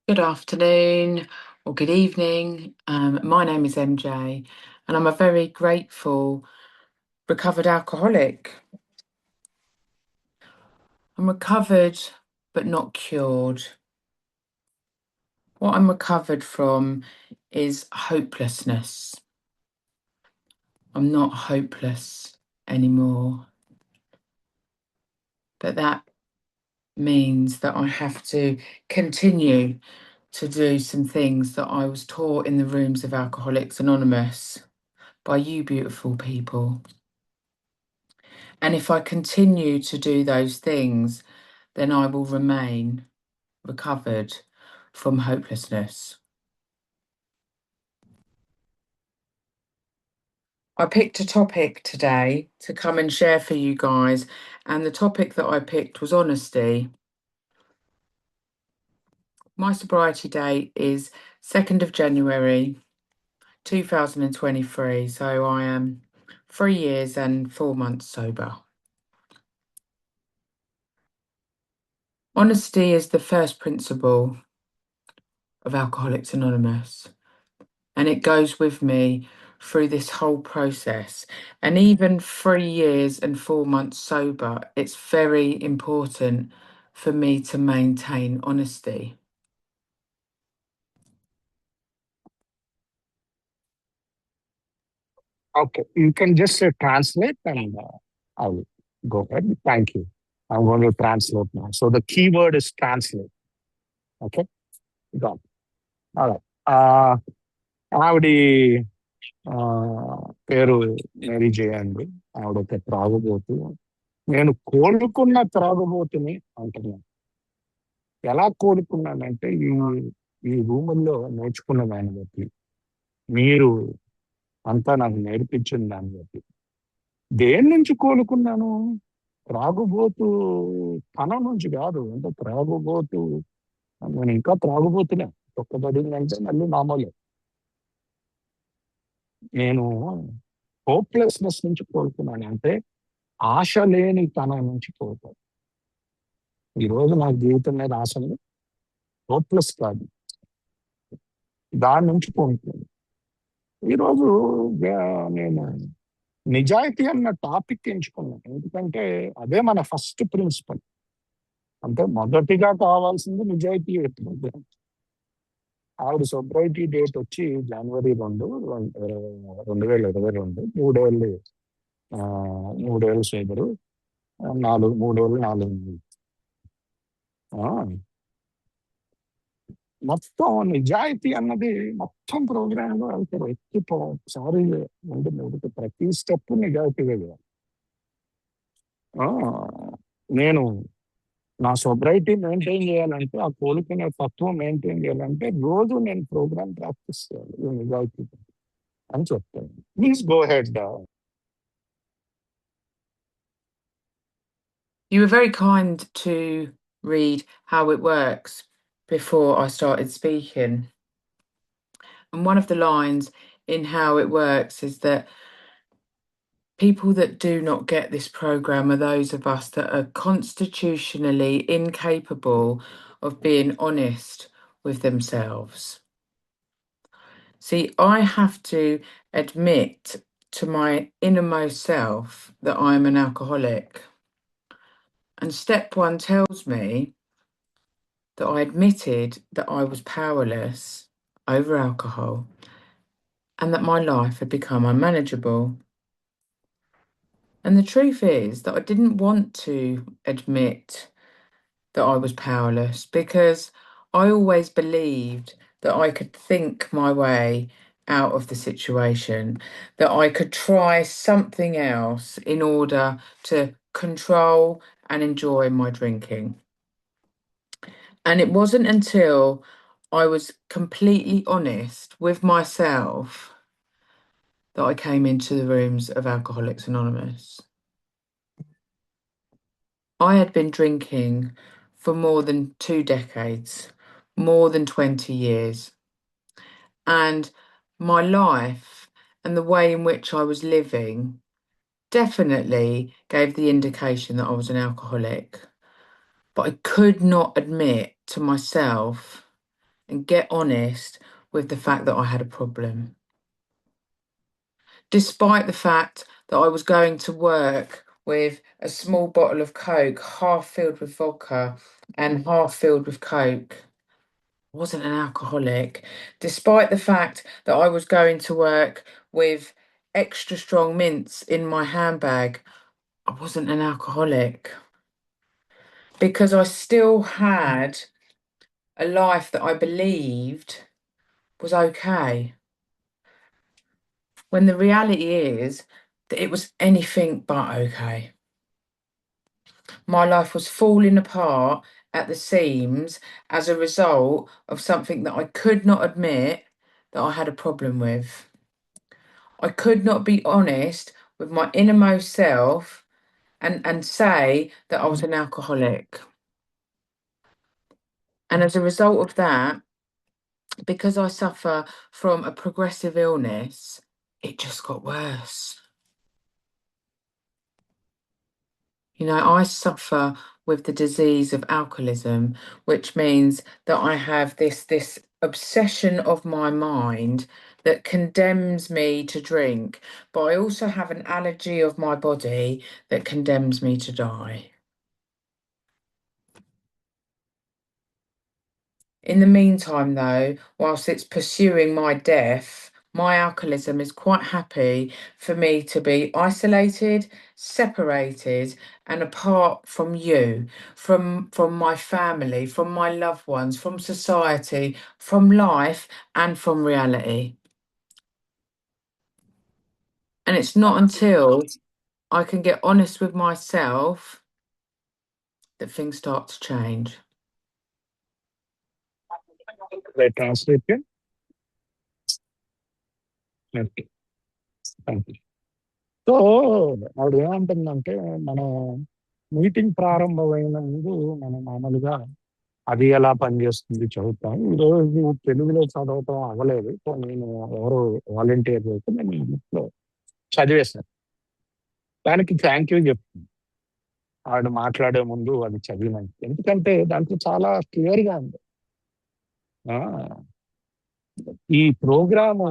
Good afternoon or good evening. My name is MJ, and I'm a very grateful recovered alcoholic. I'm recovered but not cured. What I'm recovered from is hopelessness. I'm not hopeless anymore, but that means that I have to continue to do some things that I was taught in the rooms of Alcoholics Anonymous by you beautiful people. And if I continue to do those things, then I will remain recovered from hopelessness. I picked a topic today to come and share for you guys, and the topic that I picked was honesty. My sobriety date is 2nd of January 2023, so I am 3 years and 4 months sober. Honesty is the first principle of Alcoholics Anonymous, and it goes with me through this whole process. And even 3 years and 4 months sober, it's very important for me to maintain honesty. Okay, you can just translate and I'll go ahead. Thank you. I'm going to translate now. So the keyword is translate. Okay, got it. All right. ఆవిడ పేరు Mary జే అండి. ఆవిడ ఒక త్రాగుబోతు. నేను కోలుకున్న త్రాగుబోతుని అంటున్నాను. ఎలా కోలుకున్నానంటే ఈ రూముల్లో నేర్చుకున్న దాన్ని బట్టి, మీరు అంతా నాకు నేర్పించిన దాన్ని బట్టి దేని నుంచి కోలుకున్నాను? త్రాగుబోతు తనం నుంచి కాదు. అంటే త్రాగుబోతు నేను ఇంకా త్రాగుబోతులే. తొక్కబడిందంటే మళ్ళీ మామూలే. నేను హోప్లెస్నెస్ నుంచి కోలుకున్నాను. అంటే ఆశ లేని తనం నుంచి కోలుతాను. ఈరోజు నా జీవితం మీద ఆశ ఉంది. హోప్లెస్ కాదు, దాని నుంచి కోలుకున్నాను. ఈరోజు నేను నిజాయితీ అన్న టాపిక్ ఎంచుకున్నాను. ఎందుకంటే అదే మన ఫస్ట్ ప్రిన్సిపల్. అంటే మొదటిగా కావాల్సింది నిజాయితీ. ఆవిడ సొబ్రైటీ డేట్ వచ్చి జనవరి 2, 2022. మూడేళ్ళు సోబరు. 3 ఏళ్ళు 4 నెలలు. మొత్తం నిజాయితీ అన్నది మొత్తం ప్రోగ్రామ్ లో వెళ్తారు. ఒకసారి ప్రతి స్టెప్ నిజాయితీగా చేయాలి. నేను నా సొబ్రైటీ మెయింటైన్ చేయాలంటే, ఆ కోలుకునే తత్వం మెయింటైన్ చేయాలంటే రోజు నేను ప్రోగ్రామ్ ప్రాక్టీస్ చేయాలి నిజాయితీ అని చెప్తాను. Please go head. You were very kind to read how it works before I started speaking. And one of the lines in how it works is that people that do not get this program are those of us that are constitutionally incapable of being honest with themselves. See, I have to admit to my innermost self that I'm an alcoholic. And step one tells me that I admitted that I was powerless over alcohol and that my life had become unmanageable. And the truth is that I didn't want to admit that I was powerless because I always believed that I could think my way out of the situation, that I could try something else in order to control and enjoy my drinking. And it wasn't until I was completely honest with myself that I came into the rooms of Alcoholics Anonymous. I had been drinking for more than 2 decades, more than 20 years. And my life and the way in which I was living definitely gave the indication that I was an alcoholic. But I could not admit to myself and get honest with the fact that I had a problem. Despite the fact that I was going to work with a small bottle of Coke, half filled with vodka and half filled with Coke, I wasn't an alcoholic. Despite the fact that I was going to work with extra strong mints in my handbag, I wasn't an alcoholic. Because I still had a life that I believed was okay. When the reality is that it was anything but okay. My life was falling apart at the seams as a result of something that I could not admit that I had a problem with. I could not be honest with my innermost self and say that I was an alcoholic. And as a result of that, because I suffer from a progressive illness, it just got worse. You know, I suffer with the disease of alcoholism, which means that I have this obsession of my mind that condemns me to drink, but I also have an allergy of my body that condemns me to die. In the meantime, though, whilst it's pursuing my death, my alcoholism is quite happy for me to be isolated, separated, and apart from you, from my family, from my loved ones, from society, from life, and from reality. And it's not until I can get honest with myself that things start to change. They translate it. Okay. Thank you. So ఆవిడ ఏమంటుందంటే మన meeting ప్రారంభమైన ముందు మనం మామూలుగా అది ఎలా పనిచేస్తుంది చదువుతాం. ఈరోజు తెలుగులో చదవటం అవ్వలేదు. సో నేను ఎవరు వాలంటీర్ చేస్తే నేను ఈ బుక్లో చదివేశాను. దానికి థ్యాంక్ యూ చెప్తుంది ఆవిడ మాట్లాడే ముందు అది చదివినాను. ఎందుకంటే దాంట్లో చాలా క్లియర్గా ఉంది. ఆ, ఈ ప్రోగ్రాము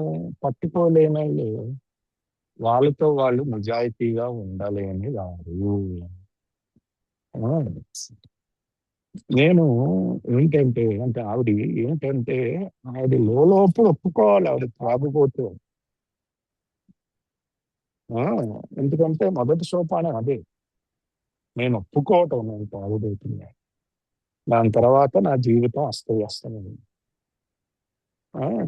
పట్టుకోలేని వాళ్ళతో వాళ్ళు నిజాయితీగా ఉండలేని వారు. ఆ, నేను ఏంటంటే అంటే ఆవిడ ఏంటంటే ఆవిడ లోపల ఒప్పుకోవాలి ఆవిడ తాగుబోతూ. ఎందుకంటే మొదటి సోపానం అదే, నేను ఒప్పుకోవటం నేను తాగుబోతున్నా. దాని తర్వాత నా జీవితం అస్తవ్యస్తమైంది.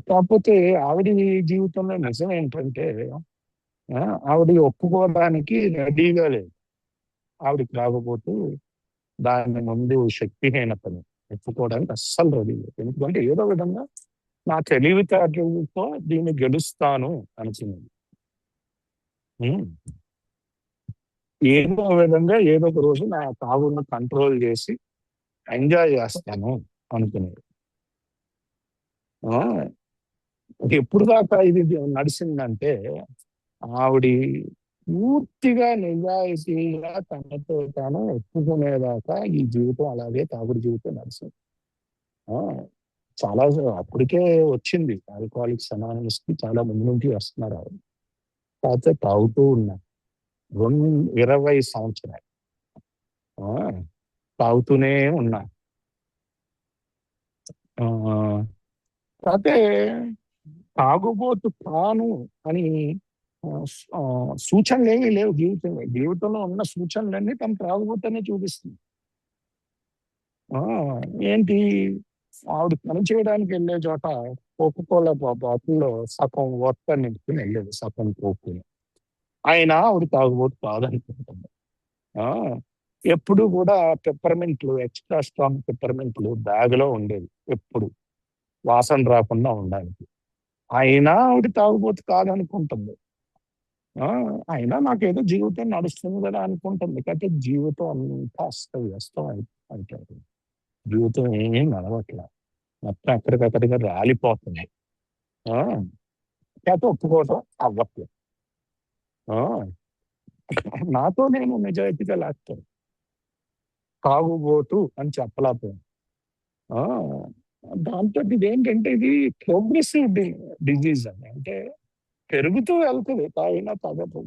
కాకపోతే ఆవిడ జీవితంలో నిజం ఏంటంటే ఆవిడ ఒప్పుకోవడానికి రెడీగా లేదు. ఆవిడకి రాకపోతే దాని ముందు శక్తిహీనతని ఒప్పుకోవడానికి అస్సలు రెడీ లేదు. ఎందుకంటే ఏదో విధంగా నా తెలివితేటలతో దీన్ని గెలుస్తాను అనుకున్నది. ఏదో విధంగా ఏదో ఒక రోజు నా తాగుని కంట్రోల్ చేసి ఎంజాయ్ చేస్తాను అనుకునేది. ఎప్పుడు దాకా ఇది నడిచిందంటే ఆవిడ పూర్తిగా నిజాయితీగా తనతో తాను ఒప్పుకునేదాకా ఈ జీవితం అలాగే తాగుడు జీవితం నడిచింది. చాలా అప్పటికే వచ్చింది ఆల్కహాలిక్స్ అనానిమస్ కి చాలా ముందు నుంచి వస్తున్నారు ఆవిడ. కాకపోతే తాగుతూ ఉన్నారు 20 సంవత్సరాలు తాగుతూనే ఉన్నారు. కాకపోతే తాగుబోతు తాను అని సూచనలు ఏమీ లేవు జీవితంలో ఉన్న సూచనలన్నీ తను తాగుబోతనే చూపిస్తుంది. ఏంటి ఆవిడ పని చేయడానికి వెళ్ళే చోట కోకోకోలా బాటిల్లో సగం వర్క్ నింపుకుని వెళ్ళేది, సగం కోక్కుని. అయినా ఆవిడ తాగుబోతు కాదనుకుంటుంది. ఎప్పుడు కూడా పెప్పర్మెంట్లు, ఎక్స్ట్రా స్ట్రాంగ్ పెప్పర్మెంట్లు బ్యాగ్లో ఉండేది ఎప్పుడు, వాసన రాకుండా ఉండడానికి. అయినా ఆవిడ తాగుబోతు కాదనుకుంటుంది. అయినా నాకేదో జీవితం నడుస్తుంది కదా అనుకుంటుంది. కాకపోతే జీవితం అంతా అస్తవ్యస్తం అంటారు. జీవితం ఏమీ నడవట్లే, మొత్తం ఎక్కడికక్కడిగా రాలిపోతుంది. కాకపోతే ఒప్పుకోవటం అవ్వట్లేదు. నాతో నేను నిజాయితీగా లేకపోయాను, తాగుబోతు అని చెప్పలేకపోయాను. దాంతో ఇదేంటంటే ఇది ప్రోగ్రెసివ్ డిజీజ్ అని, అంటే పెరుగుతూ వెళ్తుంది తాగినా తగ్గదు.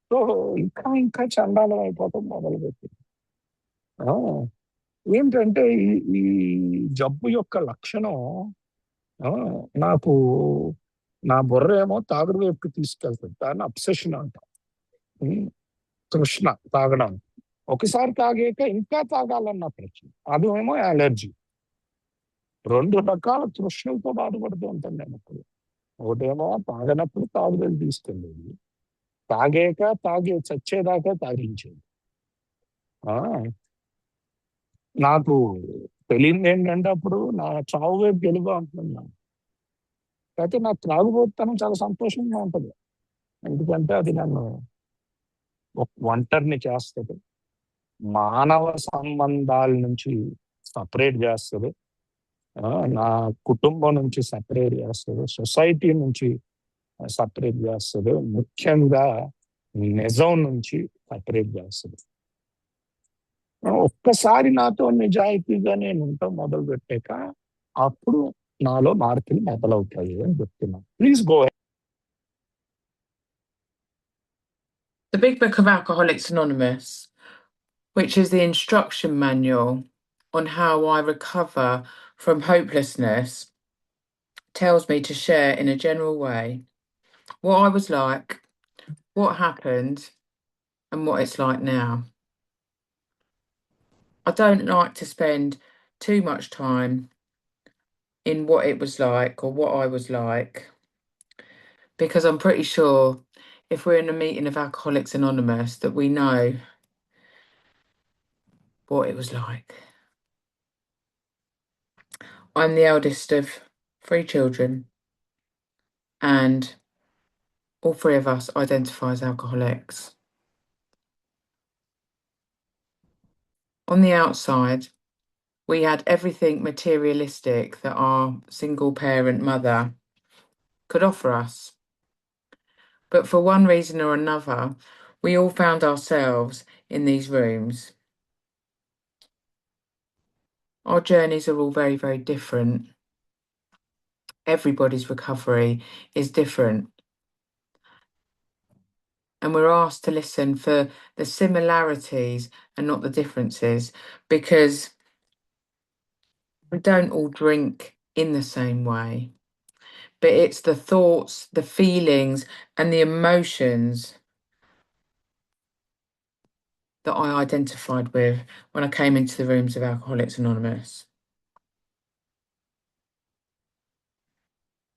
సో ఇంకా ఇంకా చండాలం అయిపోవటం మొదలుపెట్టింది. ఆ, ఏంటంటే ఈ జబ్బు యొక్క లక్షణం, ఆ, నాకు నా బుర్ర ఏమో తాగుడు వైపుకి తీసుకెళ్తుంది. దాన్ని అబ్సెషన్ అంటాం. ఉమ్, తృష్ణ తాగడం. ఒకసారి తాగాక ఇంకా తాగాలన్న ప్రశ్న, అదేమో అలర్జీ. రెండు రకాల తృష్ణలతో బాధపడుతూ ఉంటాను నేను ఇప్పుడు. ఒకటేమో తాగనప్పుడు తాగుదల తీసుకెళ్ళేది, తాగాక తాగి చచ్చేదాకా తాగించేది. ఆ, నాకు తెలియదు ఏంటంటే అప్పుడు నా చావు వైపు గెలుపు అంటున్నాను. అయితే నాకు త్రాగుబోతుతనం చాలా సంతోషంగా ఉంటుంది. ఎందుకంటే అది నన్ను ఒంటరిని చేస్తుంది, మానవ సంబంధాల నుంచి సపరేట్ చేస్తుంది, నా కుటుంబం నుంచి సపరేట్ చేస్తుంది, సొసైటీ నుంచి సపరేట్ చేస్తుంది, ముఖ్యంగా నిజం నుంచి సపరేట్ చేస్తుంది. ఒక్కసారి నాతో నిజాయితీగా నేను ఉంటాం మొదలు పెట్టాక అప్పుడు నాలో మార్పులు మొదలవుతాయి అని చెప్తున్నాను. Please go. The Big Book of Alcoholics Anonymous, which is the instruction manual on how I recover from hopelessness, tells me to share in a general way what I was like, what happened, and what it's like now. I don't like to spend too much time in what it was like or what I was like, because I'm pretty sure if we're in a meeting of Alcoholics Anonymous that we know what it was like. I'm the eldest of 3 children, and all 3 of us identify as alcoholics. On the outside, we had everything materialistic that our single parent mother could offer us. But for one reason or another, we all found ourselves in these rooms. Our journeys are all very, very different. Everybody's recovery is different. And we're asked to listen for the similarities and not the differences, because we don't all drink in the same way. But it's the thoughts, the feelings, and the emotions that I identified with when I came into the rooms of Alcoholics Anonymous.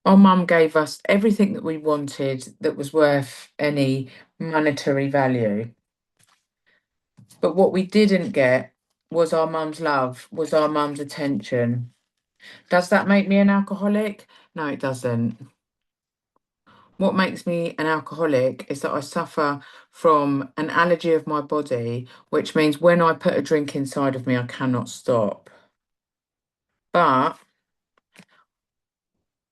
Our mum gave us everything that we wanted that was worth any monetary value. But what we didn't get was our mum's love, was our mum's attention. Does that make me an alcoholic? No, it doesn't. What makes me an alcoholic is that I suffer from an allergy of my body, which means when I put a drink inside of me, I cannot stop. But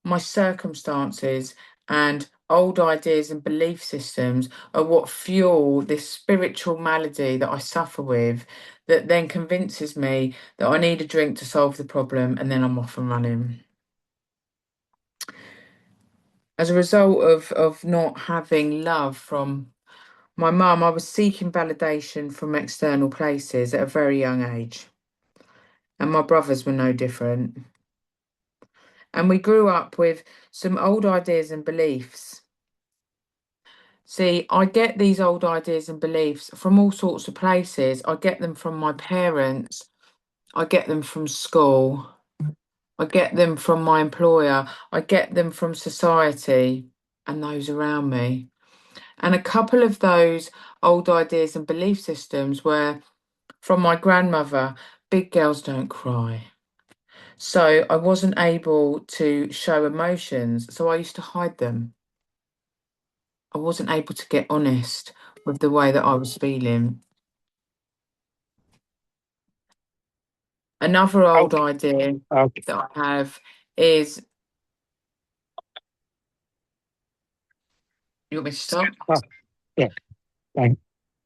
my circumstances and old ideas and belief systems are what fuel this spiritual malady that I suffer with, that then convinces me that I need a drink to solve the problem, and then I'm off and running. As a result of not having love from my mum, I was seeking validation from external places at a very young age. And my brothers were no different. And we grew up with some old ideas and beliefs. See, I get these old ideas and beliefs from all sorts of places. I get them from my parents. I get them from school. I get them from my employer. I get them from society and those around me. And a couple of those old ideas and belief systems were from my grandmother: big girls don't cry. So I wasn't able to show emotions, so I used to hide them. I wasn't able to get honest with the way that I was feeling. Another old Okay. idea Okay. that I have is, you want me to stop? Yeah. Thank.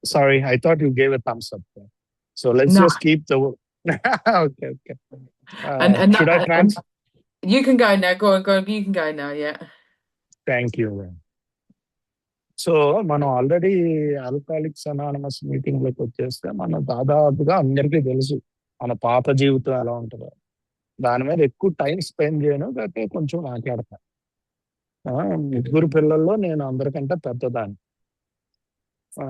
Sorry, I thought you gave a thumbs up there. So let's No, just keep the. Okay. Okay. And Should I trans? you can go now. Go on, go on. You can go now. Yeah. Thank you. So మనం already alcoholics anonymous meeting లోకి వచ్చేస్తే మనం దాదాపుగా అందరికీ తెలుసు మన పాత జీవితం ఎలా ఉంటుందో. దాని మీద ఎక్కువ టైం స్పెండ్ చేయను, కాకపోతే కొంచెం మాట్లాడతాను. ముగ్గురు పిల్లల్లో నేను అందరికంటే పెద్దదాన్ని. ఆ,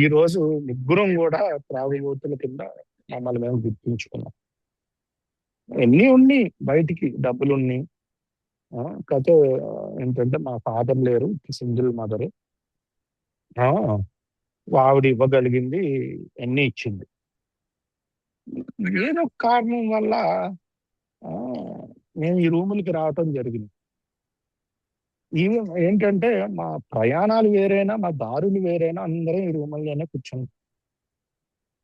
ఈ రోజు ముగ్గురం కూడా త్రాగుబోతుల కింద మమ్మల్ని మేము గుర్తించుకున్నాం. ఎన్ని ఉన్ని బయటికి డబ్బులు ఉన్నాయి. కాకపోతే ఏంటంటే మా ఫాదర్ లేరు, సింగిల్ మదర్. ఆవిడ ఇవ్వగలిగింది ఎన్ని ఇచ్చింది. ఏదో ఒక కారణం వల్ల ఆ, మేము ఈ రూములకి రావటం జరిగింది. ఇవి ఏంటంటే మా ప్రయాణాలు వేరైనా, మా దారులు వేరైనా, అందరం ఈ రూముల్లోనే కూర్చున్నాం.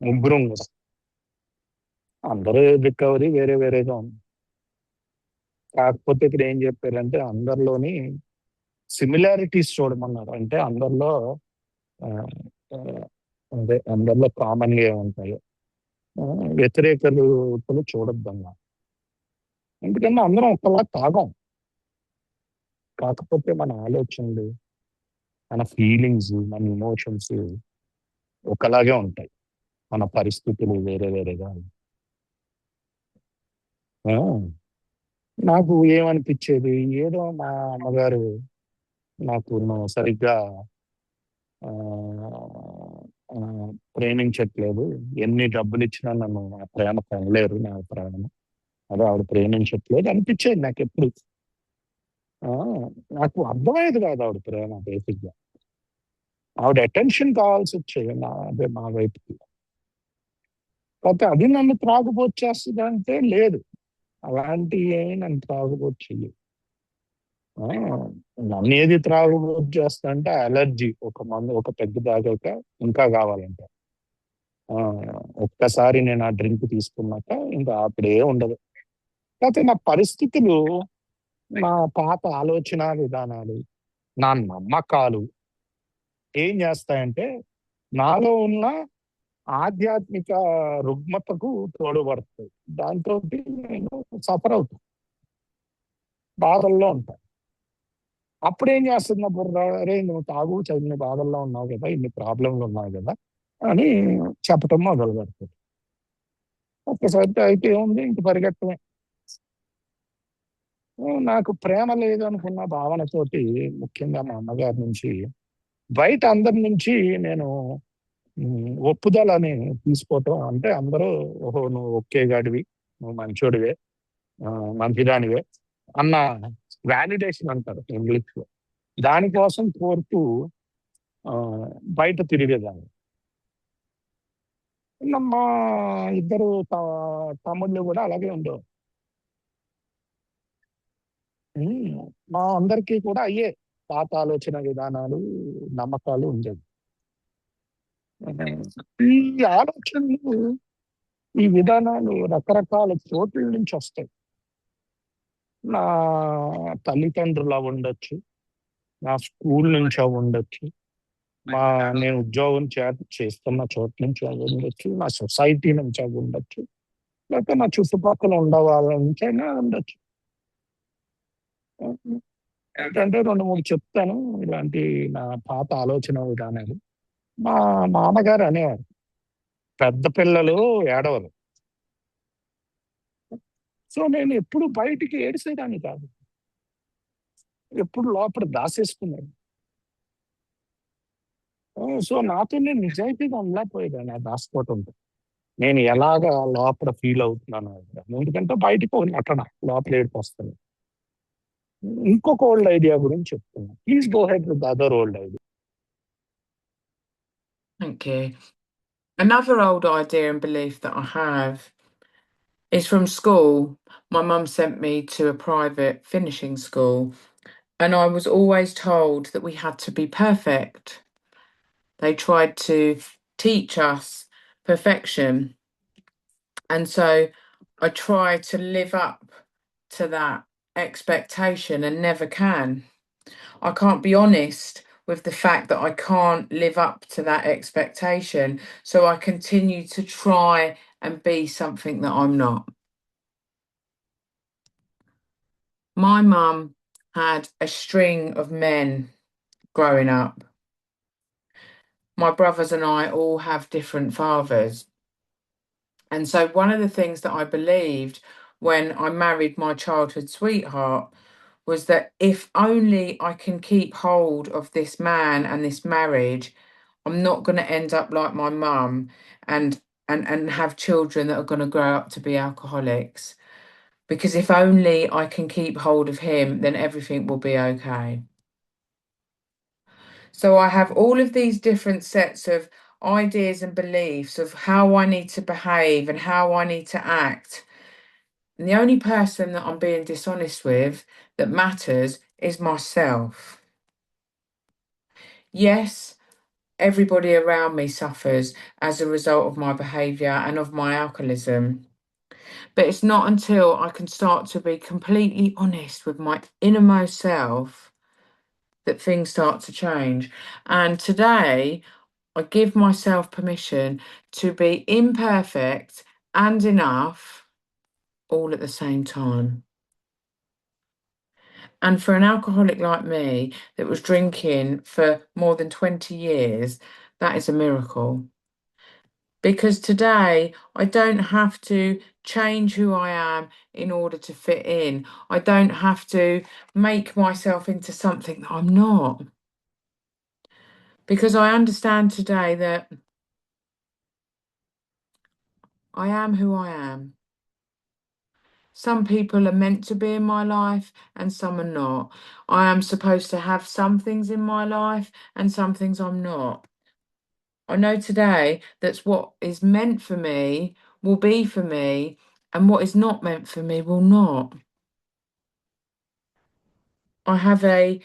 ముగ్గురం కూడా. అందరూ రికవరీ వేరే వేరేగా ఉంది. కాకపోతే ఇక్కడ ఏం చెప్పారంటే అందరిలోని సిమిలారిటీస్ చూడమన్నారు. అంటే అందరిలో ఆ, ఆ, అదే అందరిలో కామన్ గా ఉంటాయి. వ్యతిరేకలు చూడొద్దన్నారు. ఎందుకంటే అందరం ఒకలా తాగం. కాకపోతే మన ఆలోచనలు, మన ఫీలింగ్స్, మన ఇమోషన్స్ ఒకలాగే ఉంటాయి. మన పరిస్థితులు వేరే వేరేగా. ఆ, నాకు ఏమనిపించేది, ఏదో మా అమ్మగారు నాకు సరిగ్గా ఆ, ఆ, ప్రేమించట్లేదు. ఎన్ని డబ్బులు ఇచ్చినా నన్ను ఆ ప్రేమ కొనలేరు, నా ప్రేమ. అదే ఆవిడ ప్రేమించట్లేదు అనిపించేది నాకు ఎప్పుడు. ఆ, నాకు అర్థమయ్యేది కాదు ఆవిడ ప్రేమ బేసిక్ గా. ఆవిడ అటెన్షన్ కావాల్సి వచ్చేది అదే మా వైపుకి. కాకపోతే అది నన్ను త్రాగుబోతు చేస్తుంది అంటే లేదు. అలాంటివి ఏమి నన్ను త్రాగుబోతు చెయ్యదు. ఆ, నన్ను ఏది త్రాగుబోతు చేస్తా అంటే అలర్జీ. ఒక మందు, ఒక పెగ్గు తాగాక ఇంకా కావాలంట. ఆ, ఒక్కసారి నేను ఆ డ్రింక్ తీసుకున్నాక ఇంకా అప్పుడే ఉండదు. కాకపోతే నా పరిస్థితులు, నా పాత ఆలోచన విధానాలు, నా నమ్మకాలు ఏం చేస్తాయంటే నాలో ఉన్న ఆధ్యాత్మిక రుగ్మతకు తోడుపడుతుంది. దాంతో నేను సఫర్ అవుతాను, బాధల్లో ఉంటాను. అప్పుడు ఏం చేస్తుంది నా బుర్ర, అరే నువ్వు తాగు, చదివిన బాధల్లో ఉన్నావు కదా, ఇన్ని ప్రాబ్లంలు ఉన్నావు కదా అని చెప్పటం మొదలు పెడుతుంది. ఒక్కసారి అయితే ఏముంది, ఇంక పరిగెత్తమే. నాకు ప్రేమ లేదు అనుకున్న భావనతోటి, ముఖ్యంగా మా అమ్మగారి నుంచి, బయట అందరి నుంచి నేను ఒప్పుదలని తీసుకోవటం. అంటే అందరూ ఓహో నువ్వు ఒకే గాడివి, నువ్వు మంచోడివే, మంచిదానివే అన్న వాలిడేషన్ అంటారు ఇంగ్లీష్ లో. దానికోసం కోరుతూ ఆ, బయట తిరిగేదాన్ని. మా ఇద్దరు తమ్ముళ్ళు కూడా అలాగే ఉండేవారు. మా అందరికీ కూడా అయ్యే పాత ఆలోచన విధానాలు, నమ్మకాలు ఉండేవి. ఈ ఆలోచనలు, ఈ విధానాలు రకరకాల చోట్ల నుంచి వస్తాయి. నా తల్లిదండ్రులు అవి ఉండొచ్చు, నా స్కూల్ నుంచి అవి ఉండొచ్చు, నేను ఉద్యోగం చేస్తున్న చోటు నుంచి అవి ఉండొచ్చు, నా సొసైటీ నుంచి అవి ఉండొచ్చు, లేకపోతే నా చుట్టుపక్కల ఉండే వాళ్ళ నుంచి అయినా ఉండొచ్చు. ఏంటంటే రెండు మూడు చెప్తాను ఇలాంటి నా పాత ఆలోచన విధానాలు. మా మామగారు అనేవారు, పెద్ద పిల్లలు ఏడవరు. సో నేను ఎప్పుడు బయటికి ఏడిసేదాన్ని కాదు, ఎప్పుడు లోపల దాసేసుకున్నాను. సో నాతో నేను నిజాయితీగా ఉండలేకపోయేదాన్ని ఆ దాచుకోవటంతో. నేను ఎలాగా లోపల ఫీల్ అవుతున్నాను ఎందుకంటే బయటికి ఒక నటన, లోపల ఏడుపు వస్తుంది. ఇంకొక ఓల్డ్ ఐడియా గురించి చెప్తున్నా. Please go head with other old idea. Thank you. Another old idea and belief that I have is from school. My mum sent me to a private finishing school, and I was always told that we had to be perfect. They tried to teach us perfection. And so I try to live up to that expectation and never can. I can't be honest with the fact that I can't live up to that expectation. So I continue to try and be something that I'm not. My mum had a string of men growing up. My brothers and I all have different fathers. And so, one of the things that I believed when I married my childhood sweetheart was that if only I can keep hold of this man and this marriage, I'm not going to end up like my mum and and have children that are going to grow up to be alcoholics. Because if only I can keep hold of him, then everything will be okay. So I have all of these different sets of ideas and beliefs of how I need to behave and how I need to act. And the only person that I'm being dishonest with that matters is myself. Yes, everybody around me suffers as a result of my behaviour and of my alcoholism. But it's not until I can start to be completely honest with my innermost self that things start to change. And today, I give myself permission to be imperfect and enough all at the same time. And for an alcoholic like me that was drinking for more than 20 years, that is a miracle. Because today I don't have to change who I am in order to fit in. I don't have to make myself into something that I'm not. Because I understand today that I am who I am. Some people are meant to be in my life and some are not. I am supposed to have some things in my life and some things I'm not. I know today that's what is meant for me will be for me, and what is not meant for me will not. I have an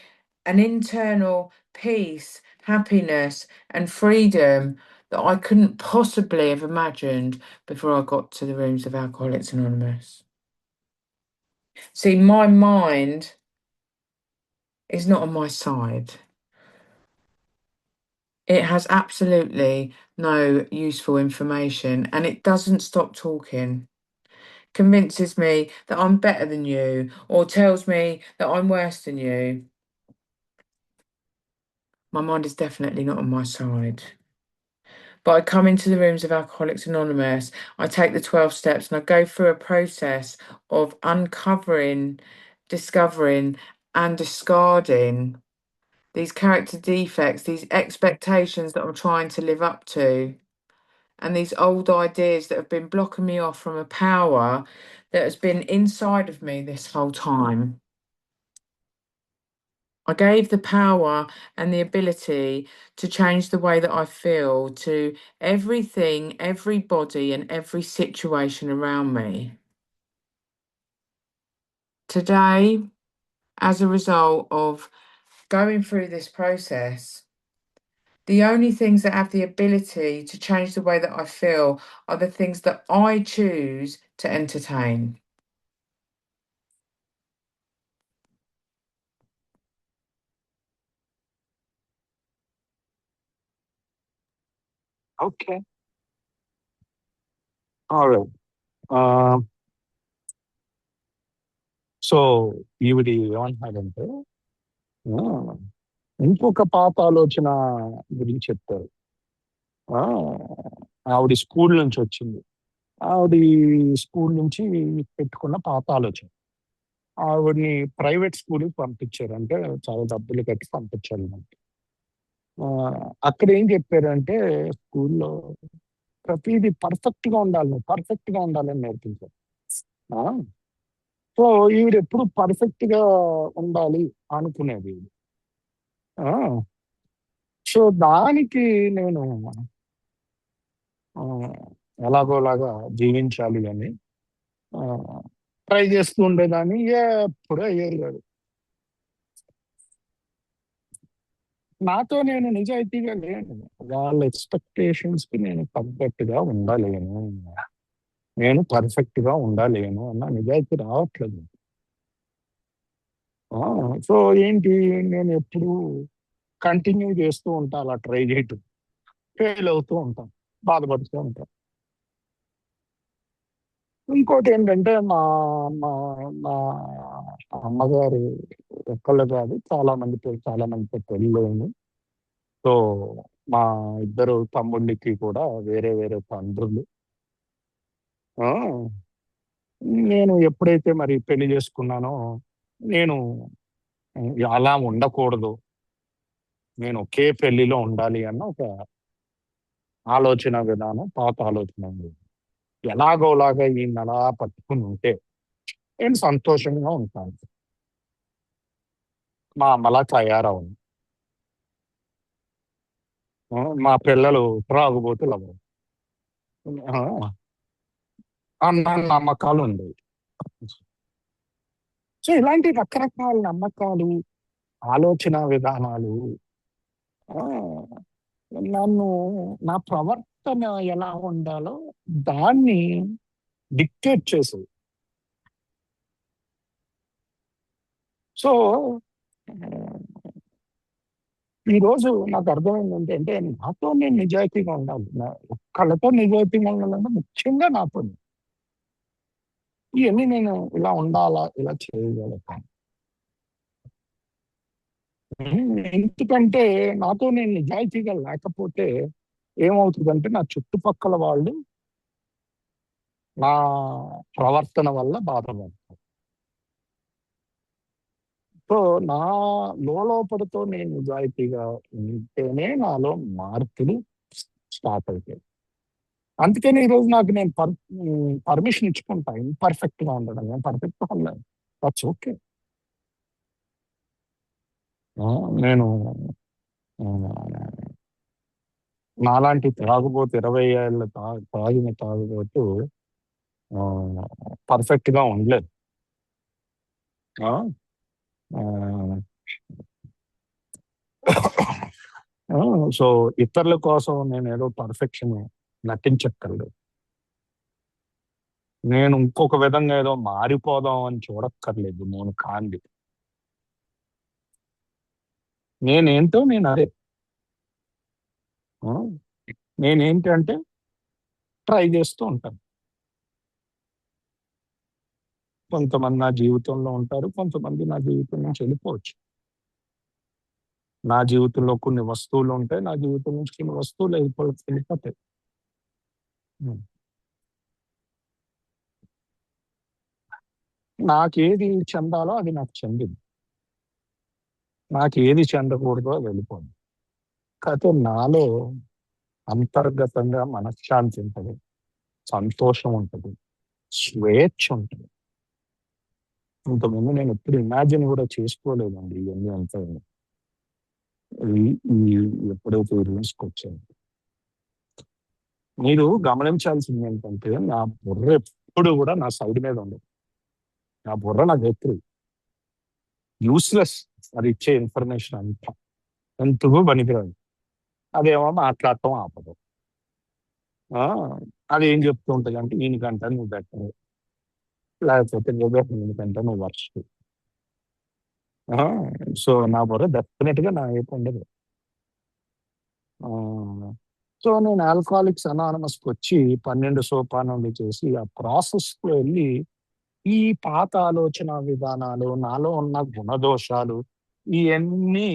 internal peace, happiness, and freedom that I couldn't possibly have imagined before I got to the rooms of Alcoholics Anonymous. See, my mind is not on my side. It has absolutely no useful information and it doesn't stop talking. Convinces me that I'm better than you or tells me that I'm worse than you. My mind is definitely not on my side. But I come into the rooms of Alcoholics Anonymous, I take the 12 steps and I go through a process of uncovering, discovering, and discarding these character defects, these expectations that I'm trying to live up to, and these old ideas that have been blocking me off from a power that has been inside of me this whole time. I gave the power and the ability to change the way that I feel to everything, everybody, and every situation around me. Today, as a result of going through this process, the only things that have the ability to change the way that I feel are the things that I choose to entertain. Okay. All right. Um, so ఈవిడి ఏమంటున్నాడంటే ఆ, ఇంకొక పాత ఆలోచన గురించి చెప్తారు. ఆ, ఆవిడ స్కూల్ నుంచి వచ్చింది. ఆవిడ స్కూల్ నుంచి పెట్టుకున్న పాత ఆలోచన. ఆవిడని ప్రైవేట్ స్కూల్‌కి పంపించారు. అంటే చాలా డబ్బులు కట్టి పంపించారన్నమాట. అక్కడ ఏం చెప్పారంటే స్కూల్‌లో ప్రతీదీ పర్ఫెక్ట్‌గా ఉండాలి. నువ్వు పర్ఫెక్ట్‌గా ఉండాలని నేర్పించారు. ఆ! సో, ఈవిడెప్పుడు పర్ఫెక్ట్‌గా ఉండాలి అనుకునేది. ఆ! సో, దానికి నేను ఎలాగోలాగా జీవించాలి అని ఆహ్, ట్రై చేస్తూ ఉండేదాన్ని. ఎప్పుడు అయ్యేది కాదు. నాతో నేను నిజాయితీగా లేను. వాళ్ళ ఎక్స్‌పెక్టేషన్స్‌కి నేను తగ్గట్టుగా ఉండలేను. నేను పర్ఫెక్ట్‌గా ఉండలేను అన్న నిజాయితీ రావట్లేదు. ఆ! సో, ఏంటి నేనెప్పుడూ కంటిన్యూ చేస్తూ ఉంటా అలా ట్రై చేయటం. ఫెయిల్ అవుతూ ఉంటాను. బాధపడుతూ ఉంటాను. ఇంకోటేంటంటే మా మా మా అమ్మగారు ఒక్కళ్ళు కాదు, చాలా మందితో పెళ్ళయింది. సో మా ఇద్దరు తమ్ముళ్ళకి కూడా వేరే వేరే తండ్రులు. ఆ, నేను ఎప్పుడైతే మరి పెళ్లి చేసుకున్నానో, నేను అలా ఉండకూడదు, నేను ఒకే పెళ్లిలో ఉండాలి అన్న ఒక ఆలోచన విధానం, పాత ఆలోచన ఉంది. ఎలాగోలాగా ఈయన అలా పట్టుకుని ఉంటే నేను సంతోషంగా ఉంటాను. మా అమ్మలా తయారవును. మా పిల్లలు త్రాగుబోతులు అవ్వరు. ఆ, అన్న నమ్మకాలు ఉండేవి. సో ఇలాంటి రకరకాల నమ్మకాలు, ఆలోచన విధానాలు ఆ, నన్ను, నా ప్రవర్తన ఎలా ఉండాలో దాన్ని డిక్టేట్ చేసేది. సో ఈ రోజు నాకు అర్థమైంది ఏంటంటే, నాతో నేను నిజాయితీగా ఉండాలి. ఒక్కళ్ళతో నిజాయితీగా ఉండాలంటే ముఖ్యంగా నాతో. ఇవన్నీ నేను ఇలా ఉండాలా, ఇలా చేయగలుగుతాను. ఎందుకంటే నాతో నేను నిజాయితీగా లేకపోతే ఏమవుతుందంటే, నా చుట్టుపక్కల వాళ్ళు నా ప్రవర్తన వల్ల బాధపడతారు. సో నా లోపలతో నేను నిజాయితీగా ఉంటేనే నాలో మార్పులు స్టార్ట్ అవుతాయి. అందుకని ఈరోజు నాకు నేను పర్మిషన్ ఇచ్చుకుంటా ఇంపర్ఫెక్ట్ గా ఉండడం. నేను పర్ఫెక్ట్ గా ఉండలేదు, దట్స్ ఓకే. నేను ఆ, నాలాంటి తాగుబోతు 20 ఏళ్ళ తాగిన తాగుబోతు పర్ఫెక్ట్ గా ఉండలేదు. ఆ, ఆ, సో ఇతరుల కోసం నేను ఏదో పర్ఫెక్షన్ నటించక్కర్లేదు. నేను ఇంకొక విధంగా ఏదో మారిపోదాం అని చూడక్కర్లేదు. నేను కాంది, నేనేంటో నేను అదే. ఆ, నేనేంటంటే ట్రై చేస్తూ ఉంటాను. కొంతమంది నా జీవితంలో ఉంటారు, కొంతమంది నా జీవితం నుంచి వెళ్ళిపోవచ్చు. నా జీవితంలో కొన్ని వస్తువులు ఉంటాయి, నా జీవితం నుంచి కొన్ని వస్తువులు వెళ్ళిపోతాయి. ఉం. నాకేది చెందాలో అది నాకు చెందింది, నాకు ఏది చెందకూడదో అది వెళ్ళిపోయింది. కాకపోతే నాలో అంతర్గతంగా మనశ్శాంతి ఉంటుంది, సంతోషం ఉంటుంది, స్వేచ్ఛ ఉంటుంది. ఇంతకుముందు నేను ఎప్పుడు ఇమాజిన్ కూడా చేసుకోలేదండి ఇవన్నీ అంతా. ఎప్పుడైతే ఈ రూమ్స్కి వచ్చాను, మీరు గమనించాల్సింది ఏంటంటే, నా బుర్ర ఎప్పుడు కూడా నా సైడ్ మీద ఉండదు. నా బుర్ర నాకు ఎప్పుడు యూస్లెస్, అది ఇచ్చే ఇన్ఫర్మేషన్ అంతా ఎందుకు పనికిరాదు. అదేమో మాట్లాడటం ఆపదు. ఆ, అది ఏం చెప్తూ ఉంటుంది అంటే, ఈయనకంట నువ్వు బెటర్, లేకపోతే ఈయనకంట నువ్వు వర్స్ట్. సో నా బుర్ర డెఫినెట్ గా నా వైపు ఉండదు. సో నేను ఆల్కహాలిక్స్ అనానమస్కి వచ్చి 12 సోపానాలు చేసి ఆ ప్రాసెస్ లో వెళ్ళి ఈ పాత ఆలోచన విధానాలు, నాలో ఉన్న గుణదోషాలు, ఇవన్నీ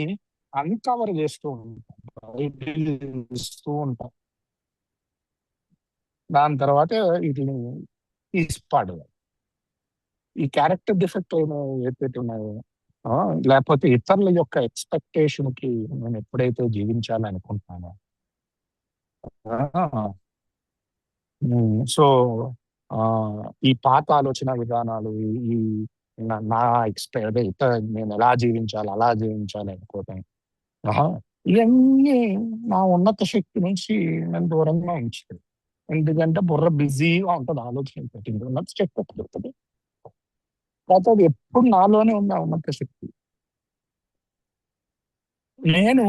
అన్కవర్ చేస్తూ ఉంటాం, బయటికి ఇస్తూ ఉంటాం. దాని తర్వాత వీటిని తీసి పాడేయాలి. ఈ క్యారెక్టర్ డిఫెక్ట్ ఏదైతే ఉన్నాయో, లేకపోతే ఇతరుల యొక్క ఎక్స్పెక్టేషన్ కి నేను ఎప్పుడైతే జీవించాలనుకుంటున్నానో, సో ఈ పాత ఆలోచన విధానాలు, ఈ నా అదే నేను ఎలా జీవించాలి, అలా జీవించాలి అనుకోవటం, ఆహా, ఇవన్నీ నా ఉన్నత శక్తి నుంచి నేను దూరంగా ఉంచుతాను. ఎందుకంటే బుర్ర బిజీగా ఉంటుంది ఆలోచన పెట్టింది. ఉన్నత శక్తి ఉంటుంది, కాకపోతే అది ఎప్పుడు నాలోనే ఉంది ఆ ఉన్నత శక్తి. నేను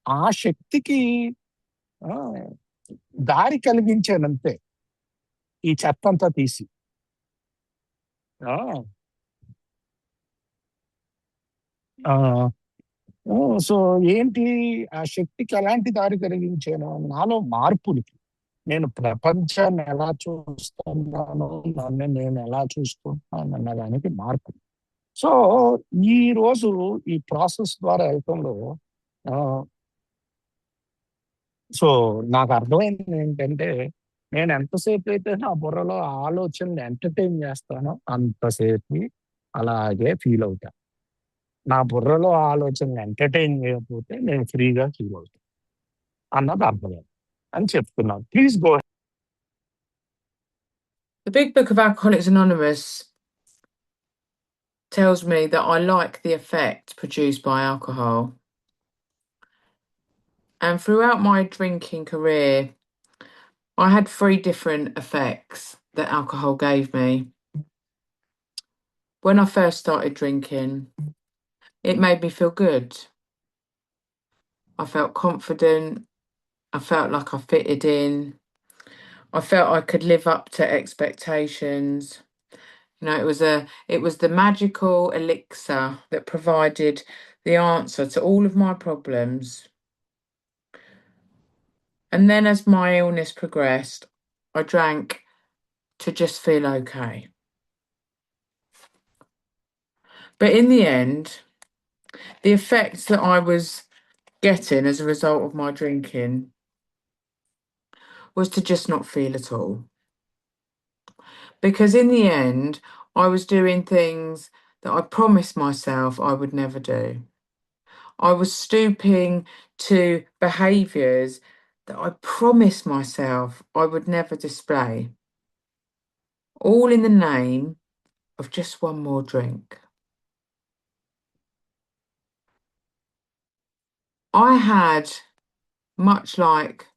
ఆ శక్తికి ఆ, దారి కలిగించానంతే, ఈ చెత్త అంతా తీసి. ఆ, ఆ, సో ఏంటి, ఆ శక్తికి ఎలాంటి దారి కలిగించాను, నాలో మార్పులకి. నేను ప్రపంచాన్ని ఎలా చూస్తున్నానో, నన్ను నేను ఎలా చూసుకుంటున్నాను అన్న దానికి మార్పు. సో ఈ రోజు ఈ ప్రాసెస్ ద్వారా వెళ్తుందో ఆ, సో నాకు అర్థమైంది ఏంటంటే నేను ఎంతసేపు అయితే నా బుర్రలో ఆలోచనలు ఎంటర్టైన్ చేస్తానో అంతసేపు అలాగే ఫీల్ అవుతా. నా బుర్రలో ఆలోచనలు ఎంటర్టైన్ చేయకపోతే నేను ఫ్రీగా ఫీల్ అవుతాను అన్నది అర్థమైంది అని చెప్తున్నాను. Please go. The Big Book of Alcoholics Anonymous tells me that I like the effect produced by alcohol. And throughout my drinking career, I had three different effects that alcohol gave me. When I first started drinking, it made me feel good. I felt confident. I felt like I fitted in. I felt I could live up to expectations. You know, it was the magical elixir that provided the answer to all of my problems. And then as my illness progressed, I drank to just feel okay. But in the end, the effects that I was getting as a result of my drinking was to just not feel at all. Because in the end, I was doing things that I promised myself I would never do. I was stooping to behaviours that I promised myself I would never display, all in the name of just one more drink. I had, much like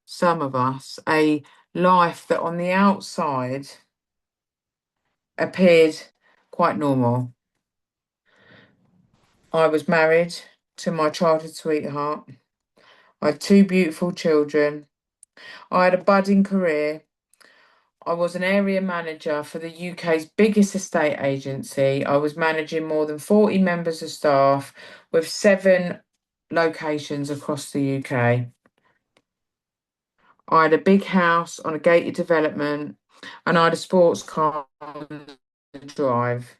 some of us, a life that on the outside appeared quite normal. I was married to my childhood sweetheart. I had two beautiful children. I had a budding career. I was an area manager for the UK's biggest estate agency. I was managing more than 40 members of staff with 7 locations across the UK. I had a big house on a gated development and I had a sports car on the drive.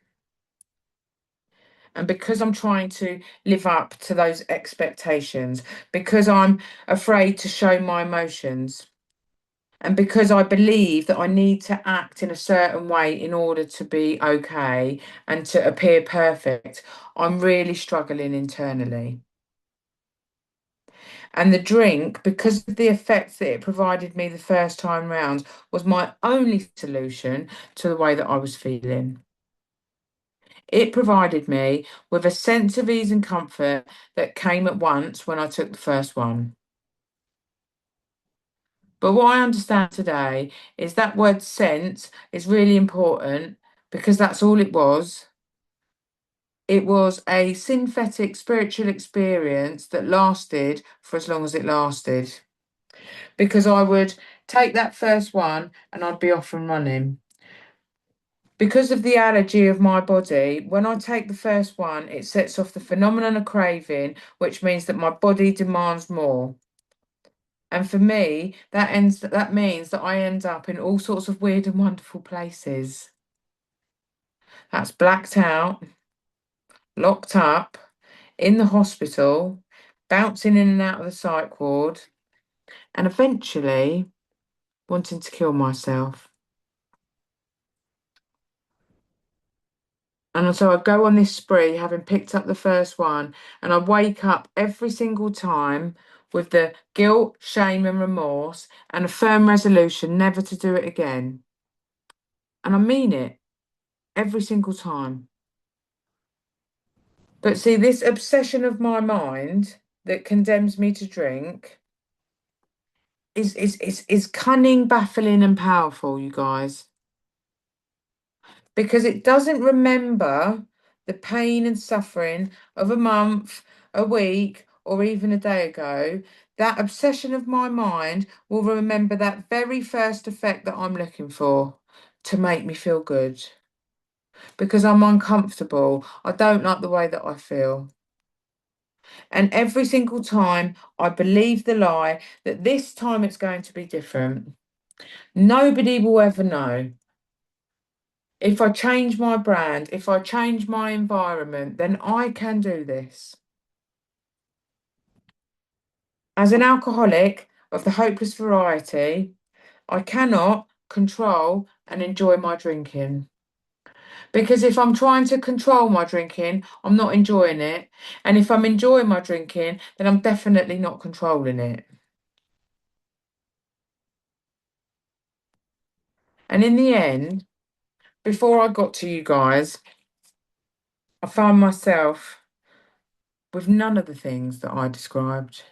And because I'm trying to live up to those expectations, because I'm afraid to show my emotions, and because I believe that I need to act in a certain way in order to be okay and to appear perfect, I'm really struggling internally. And the drink, because of the effects that it provided me the first time round, was my only solution to the way that I was feeling. It provided me with a sense of ease and comfort that came at once when I took the first one. But what I understand today is that word sense is really important because that's all it was. It was a synthetic spiritual experience that lasted for as long as it lasted. Because I would take that first one and I'd be off and running. Because of the allergy of my body, when I take the first one, it sets off the phenomenon of craving, which means that my body demands more. And for me, that means that I end up in all sorts of weird and wonderful places. That's blacked out, locked up, in the hospital, bouncing in and out of the psych ward, and eventually wanting to kill myself. And so I go on this spree, having picked up the first one, and I wake up every single time with the guilt, shame, and remorse, and a firm resolution never to do it again. And I mean it every single time. But see, this obsession of my mind that condemns me to drink is cunning, baffling, and powerful, you guys. Because it doesn't remember the pain and suffering of a month, a week, or even a day ago. That obsession of my mind will remember that very first effect that I'm looking for to make me feel good. Because I'm uncomfortable. I don't like the way that I feel. And every single time I believe the lie that this time it's going to be different. Nobody will ever know. If I change my brand, if I change my environment, then I can do this. As an alcoholic of the hopeless variety, I cannot control and enjoy my drinking. Because if I'm trying to control my drinking, I'm not enjoying it. And if I'm enjoying my drinking, then I'm definitely not controlling it. And in the end, before I got to you guys, I found myself with none of the things that I described.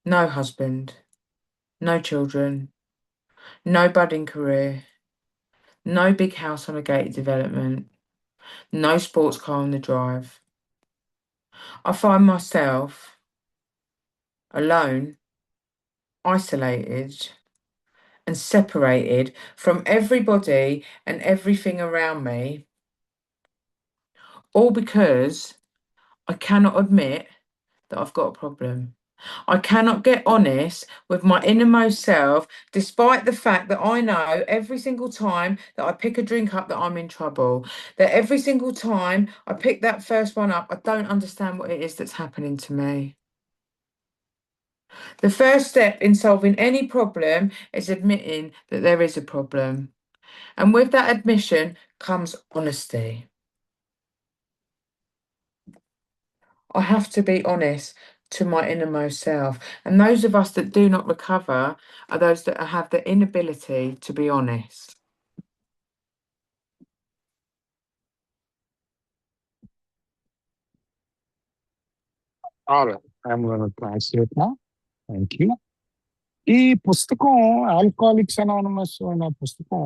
No husband, no children, no budding career, no big house on a gated development, no sports car on the drive. I find myself alone, isolated, and separated from everybody and everything around me, all because I cannot admit that I've got a problem. I cannot get honest with my innermost self, despite the fact that I know every single time that I pick a drink up that I'm in trouble. That every single time I pick that first one up, I don't understand what it is that's happening to me. The first step in solving any problem is admitting that there is a problem. And with that admission comes honesty. I have to be honest to my innermost self. And those of us that do not recover are those that have the inability to be honest. All right, I'm going to translate now. Thank you. ఈ పుస్తకం alcoholics anonymous అనే పుస్తకం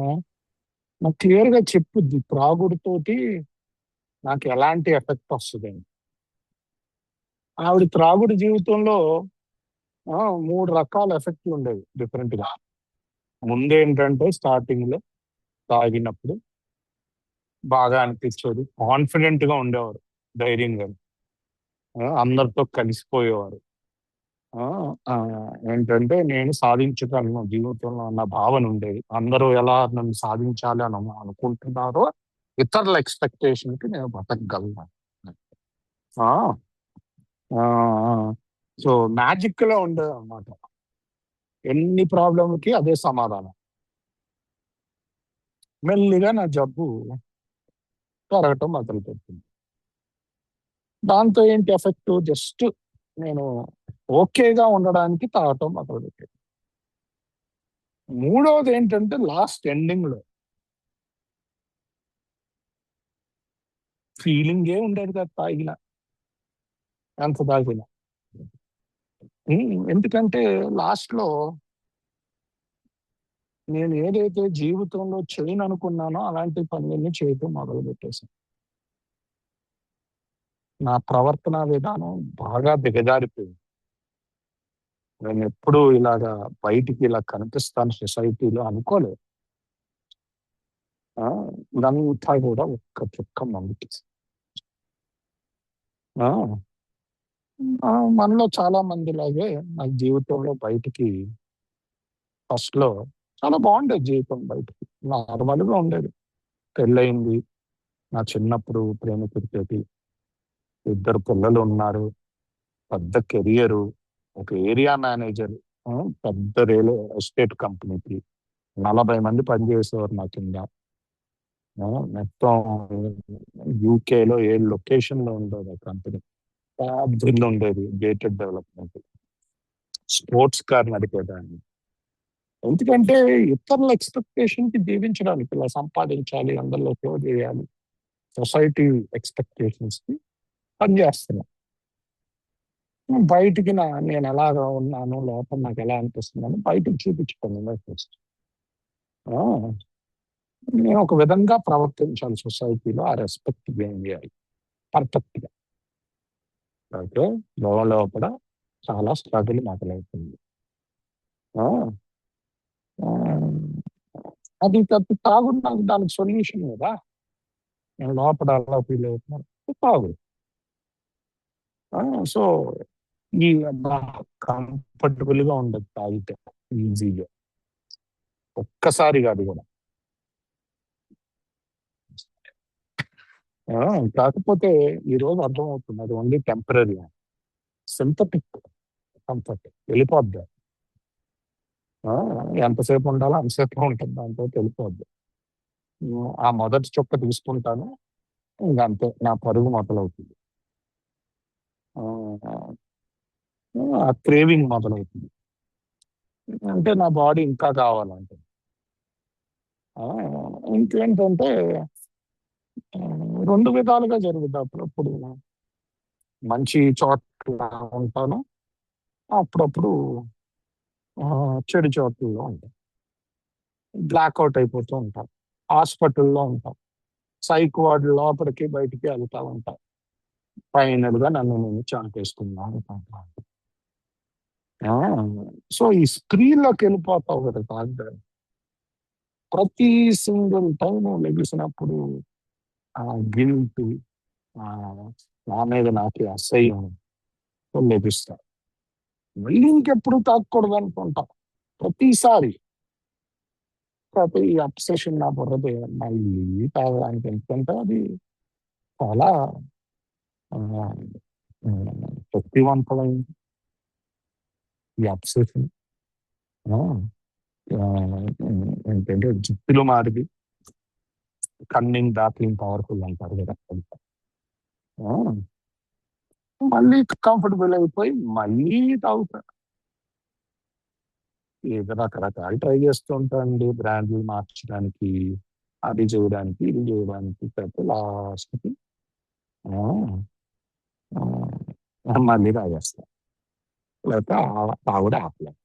నాకు clear గా చెప్పుద్ది త్రాగుడుతోటి నాకు ఎలాంటి effect వస్తుంది. ఆవిడ త్రాగుడు జీవితంలో 3 రకాల ఎఫెక్ట్లు ఉండేవి డిఫరెంట్ గా. ముందేంటంటే స్టార్టింగ్ లో తాగినప్పుడు బాగా అనిపించేది, కాన్ఫిడెంట్ గా ఉండేవారు, ధైర్యంగా, అందరితో కలిసిపోయేవారు. ఆ, ఆ, ఏంటంటే నేను సాధించగలను జీవితంలో అన్న భావన ఉండేది. అందరూ ఎలా నన్ను సాధించాలి అని అనుకుంటున్నారో ఇతరుల ఎక్స్పెక్టేషన్ కి నేను బతకగలను. సో మ్యాజిక్ లో ఉండేది అనమాట. ఎన్ని ప్రాబ్లమ్ కి అదే సమాధానం. మెల్లిగా నా జబ్బు పెరగటం మొదలు పెట్టింది. దాంతో ఏంటి ఎఫెక్ట్, జస్ట్ నేను ఓకేగా ఉండడానికి తాగటం మొదలు పెట్టింది. మూడవది ఏంటంటే లాస్ట్ ఎండింగ్ లో ఫీలింగ్ ఏ ఉండేది కదా తాగిన, ఎంత తాగిన. ఎందుకంటే లాస్ట్ లో నేను ఏదైతే జీవితంలో చేయను అనుకున్నానో అలాంటి పనులన్నీ చేయటం మొదలు పెట్టేశాను. నా ప్రవర్తన విధానం బాగా దిగజారిపోయింది. నేను ఎప్పుడు ఇలాగా బయటికి ఇలా కనిపిస్తాను సొసైటీలో అనుకోలేదు. ఇదంతా కూడా ఒక్క చుక్క మందుకి. మనలో చాలా మంది లాగే నా జీవితంలో బయటికి ఫస్ట్ లో చాలా బాగుండేది జీవితం, బయటికి నార్మల్గా ఉండేది. పెళ్ళయింది, నా చిన్నప్పుడు ప్రేమికుడితోటి 2 పిల్లలు ఉన్నారు, పెద్ద కెరియరు, ఒక ఏరియా మేనేజర్, పెద్ద రియల్ ఎస్టేట్ కంపెనీకి 40 మంది పనిచేసేవారు నా కింద. మొత్తం యూకేలో 7 లొకేషన్ లో ఉండేది ఆ కంపెనీ. పెద్ద ఉండేది, గేటెడ్ డెవలప్మెంట్. స్పోర్ట్స్ కార్ నడిపేదాన్ని. ఎందుకంటే ఇతరుల ఎక్స్పెక్టేషన్ కి జీవించడానికి, ఇలా సంపాదించాలి, అందరిలో సేవ చేయాలి, సొసైటీ ఎక్స్పెక్టేషన్స్ కి పనిచేస్తున్నా. బయటికి నేను ఎలాగా ఉన్నాను, లోపల నాకు ఎలా అనిపిస్తున్నాను బయటకు చూపించుకోను. ఫస్ట్ నేను ఒక విధంగా ప్రవర్తించాలి సొసైటీలో, ఆ రెస్పెక్ట్ గెయిన్ చేయాలి పర్ఫెక్ట్ గా. అయితే లోపల చాలా స్ట్రగుల్ మొదలవుతుంది. అది తప్పి తాగుడు నాకు దానికి సొల్యూషన్ కదా. నేను లోపల అలా ఫీల్ అవుతున్నాను, తాగుడు. సో ఈ కంఫర్టబుల్ గా ఉండదు తాగితే, ఈజీగా. ఒక్కసారి కాదు కూడా ఆ, కాకపోతే ఈ రోజు అర్థమవుతుంది అది ఓన్లీ టెంపరీ, సింథటిక్ కంఫర్ట్ వెళ్ళిపోద్ది. ఆ, ఎంతసేపు ఉండాలో అంతసేపు ఉంటుంది, దాంతో వెళ్ళిపోద్ది. ఆ మొదటి చొక్క తీసుకుంటాను, ఇంకా అంతే నా పరుగు మొదలవుతుంది. ఆ క్రేవింగ్ మొదలవుతుంది, అంటే నా బాడీ ఇంకా కావాలంటే. ఆ, ఇంకేంటంటే ఆ, రెండు విధాలుగా జరుగుతుంది. అప్పుడప్పుడు మంచి చోట్ల ఉంటాను, అప్పుడప్పుడు ఆ, చెడు చోట్లలో ఉంటాను. బ్లాక్అవుట్ అయిపోతూ ఉంటాం, హాస్పిటల్లో ఉంటాం, సైక్ వార్డు లోపలికి బయటికి వెళ్తా ఉంటాం. ఫైనల్ గా నన్ను నేను చంపేసుకున్నాను అనుకుంటాను. సో ఈ స్క్రీన్లోకి వెళ్ళిపోతావు కదా కాదు, ప్రతి సింగిల్ టైం లెగిసినప్పుడు ఆ గిల్ట్, ఆ నా మీద నాకే అసహ్యం లభిస్తా. మళ్ళీ ఇంకెప్పుడు తాగకూడదు అనుకుంటా ప్రతిసారి. కాకపోతే ఈ అబ్సెషన్ నా బుర్రదే, మళ్ళీ తాగడానికి ఎందుకంటే అది చాలా ఆ, ఆ, శక్తివంతమైంది ఈ అబ్సెషన్. ఏంటంటే జిత్తులు మారిది, కన్నింగ్ డార్క్లింగ్ పవర్ఫుల్ అంటారు కదా. ఆ, మళ్ళీ కంఫర్టబుల్ అయిపోయి మళ్ళీ తాగుతా. ఏదో రకరకాలు ట్రై చేస్తూ ఉంటానండి, బ్రాండ్లు మార్చడానికి, అది చేయడానికి ఇది చేయడానికి, అయితే లాస్ట్కి మళ్ళీ తాగేస్తా, లేకపోతే తాగుడు ఆపలేదు.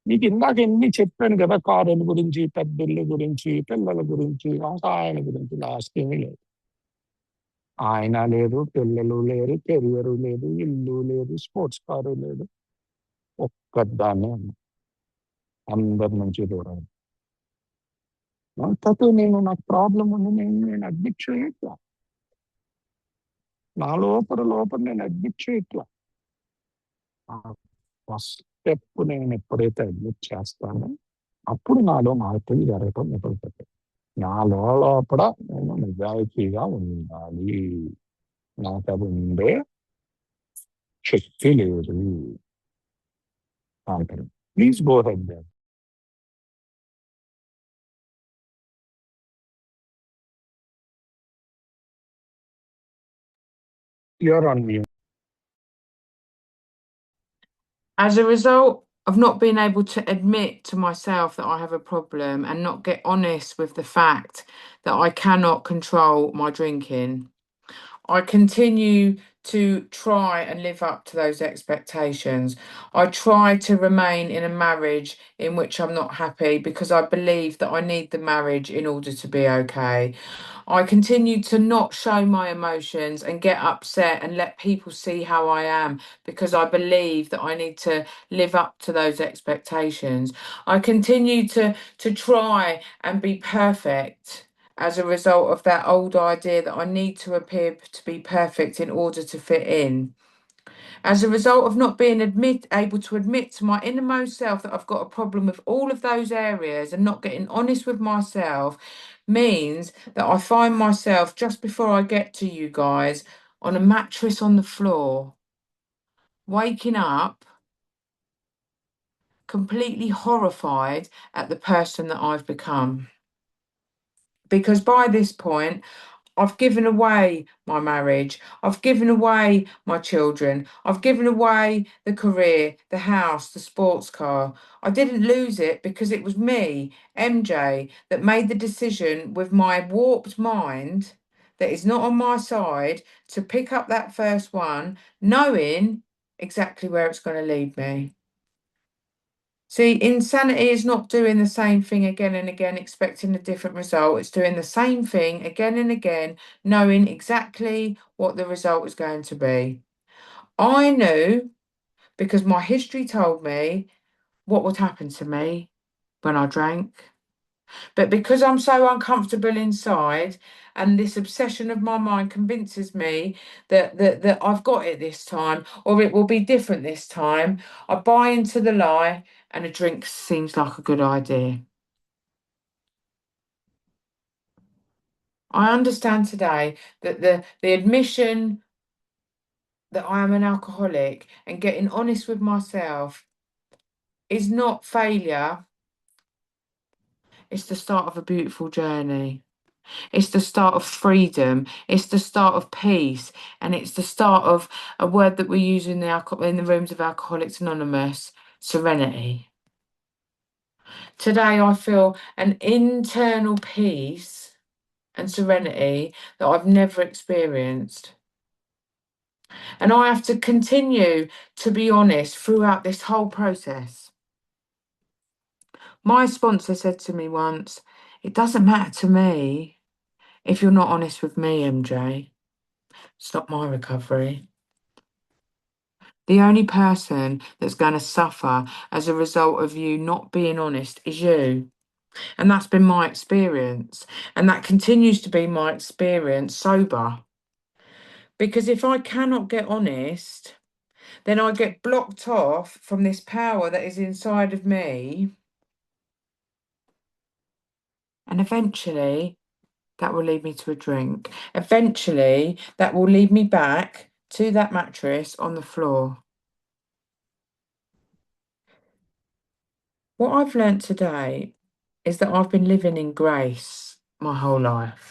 నీకు ఇందాక ఎన్ని చెప్పాను కదా, కారుల గురించి, పెద్దిళ్ళ గురించి, పిల్లల గురించి, ఇంకా ఆయన గురించి లాస్ట్ ఏమీ లేదు. ఆయన లేదు, పిల్లలు లేరు, కెరియర్ లేదు, ఇల్లు లేదు, స్పోర్ట్స్ కారు లేదు, ఒక్కదాన్ని అందరి నుంచి దూరం. కాకపోతే నాకు ప్రాబ్లం ఉంది, నేను అడ్మిట్ చేయట్లా, నా లోపల లోపల నేను అడ్మిట్ చేయట్లా. ఫస్ట్ స్టెప్ నేను ఎప్పుడైతే అడ్మిట్ చేస్తానో అప్పుడు నాలో మార్పులు జరగటం మొదలుపెట్టాయి. నాలో లోపల నేను నిజాయితీగా ఉండాలి, నాకు అది ఉండే శక్తి లేదు అంటారు. Please go ahead. You're on mute. As a result of not being able to admit to myself that I have a problem and not get honest with the fact that I cannot control my drinking, I continue to try and live up to those expectations. I try to remain in a marriage in which I'm not happy because I believe that I need the marriage in order to be okay. I continue to not show my emotions and get upset and let people see how I am because I believe that I need to live up to those expectations. I continue to try and be perfect as a result of that old idea that I need to appear to be perfect in order to fit in. As a result of not being able to admit to my innermost self that I've got a problem with all of those areas and not getting honest with myself, means that I find myself just before I get to you guys on a mattress on the floor, waking up completely horrified at the person that I've become. Because by this point, I've given away my marriage. I've given away my children. I've given away the career, the house, the sports car. I didn't lose it because it was me, MJ, that made the decision with my warped mind that is not on my side to pick up that first one, knowing exactly where it's going to lead me. See, insanity is not doing the same thing again and again, expecting a different result. It's doing the same thing again and again, knowing exactly what the result is going to be. I knew because my history told me what would happen to me when I drank. But because I'm so uncomfortable inside, and this obsession of my mind convinces me that I've got it this time, or it will be different this time, I buy into the lie, and a drink seems like a good idea. I understand today that the admission that I am an alcoholic and getting honest with myself is not failure. It's the start of a beautiful journey. It's the start of freedom. It's the start of peace, and it's the start of a word that we use in the rooms of Alcoholics Anonymous: serenity. Today, I feel an internal peace and serenity that I've never experienced. And I have to continue to be honest throughout this whole process. My sponsor said to me once, "It doesn't matter to me if you're not honest with me, MJ. It's not my recovery. The only person that's going to suffer as a result of you not being honest is you." And that's been my experience. And that continues to be my experience sober. Because if I cannot get honest, then I get blocked off from this power that is inside of me. And eventually, that will lead me to a drink. Eventually, that will lead me back to that mattress on the floor. What I've learnt today is that I've been living in grace my whole life.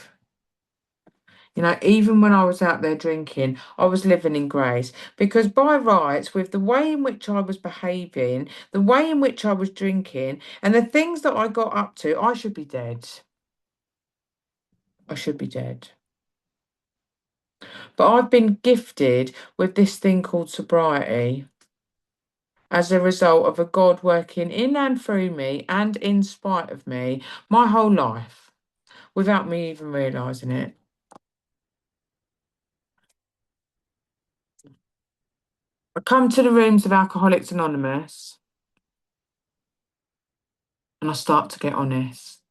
You know, even when I was out there drinking, I was living in grace because by rights, with the way in which I was behaving, the way in which I was drinking, and the things that I got up to, I should be dead. I should be dead. But I've been gifted with this thing called sobriety as a result of a God working in and through me and in spite of me my whole life without me even realizing it. I come to the rooms of Alcoholics Anonymous and I start to get honest.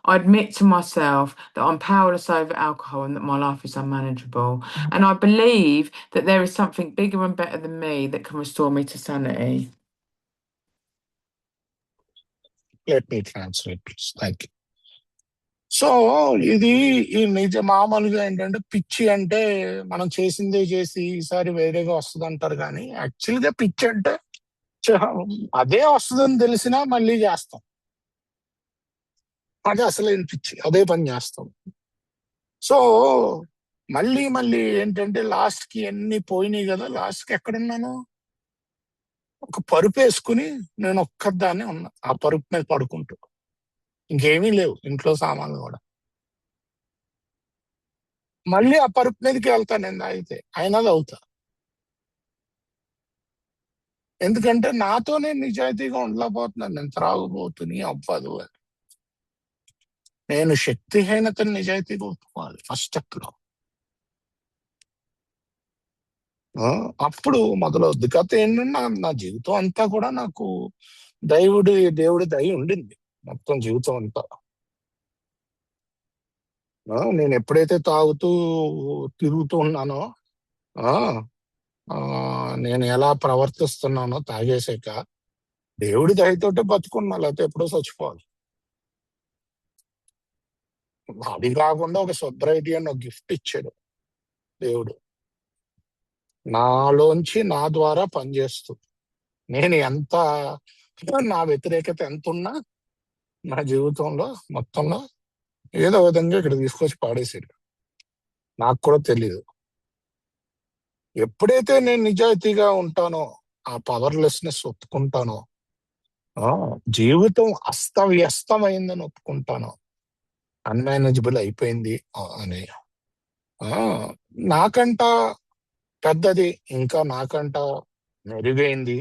I admit to myself that I'm powerless over alcohol and that my life is unmanageable. And I believe that there is something bigger and better than me that can restore me to sanity. Let me translate, please. Thank you. So ఇది ఈ నిజ మామూలుగా ఏంటంటే పిచ్చి అంటే మనం చేసిందే చేసి ఈసారి వేరేగా వస్తుంది అంటారు కానీ యాక్చువల్గా పిచ్చి అంటే అదే వస్తుందని తెలిసినా మళ్ళీ చేస్తాం. అదే అసలైన పిచ్చి, అదే పని చేస్తాం. సో మళ్ళీ మళ్ళీ ఏంటంటే లాస్ట్ కి అన్ని పోయినాయి కదా, లాస్ట్ కి ఎక్కడున్నాను, ఒక పరుపు వేసుకుని నేను ఒక్కదాన్ని ఉన్నా ఆ పరుపు మీద పడుకుంటూ. ఇంకేమీ లేవు ఇంట్లో సామాన్లు కూడా. మళ్ళీ ఆ పరుపు మీదకి వెళ్తాను నేను తాగితే, అయినా అవుతా. ఎందుకంటే నాతోనే నిజాయితీగా ఉండలేకపోతున్నాను, నేను త్రాగుబోతుని అవ్వదు. నేను శక్తిహీనతను నిజాయితీగా ఒప్పుకోవాలి ఫస్ట్ స్టెప్ లో. అప్పుడు మొదలవుద్ది. గత ఏంటంటే నా జీవితం అంతా కూడా నాకు దేవుడి దయ ఉండింది మొత్తం జీవితం అంతా. నేను ఎప్పుడైతే తాగుతూ తిరుగుతూ ఉన్నానో, ఆ నేను ఎలా ప్రవర్తిస్తున్నానో తాగేసాక, దేవుడి దయతోటే బతుకున్నా, లేకపోతే ఎప్పుడో చచ్చిపోవాలి. అది కాకుండా ఒక సొబ్రైటీ అని ఒక గిఫ్ట్ ఇచ్చాడు దేవుడు నాలోంచి, నా ద్వారా పనిచేస్తూ. నేను ఎంత నా వ్యతిరేకత ఎంత ఉన్నా నా జీవితంలో మొత్తంలో ఏదో విధంగా ఇక్కడ తీసుకొచ్చి పాడేసాడు. నాకు కూడా తెలీదు. ఎప్పుడైతే నేను నిజాయితీగా ఉంటానో, ఆ పవర్లెస్నెస్ ఒప్పుకుంటానో, జీవితం అస్తవ్యస్తమైందని ఒప్పుకుంటాను, అన్మేనేజబుల్ అయిపోయింది అని, నాకంట పెద్దది ఇంకా నాకంట మెరుగైంది,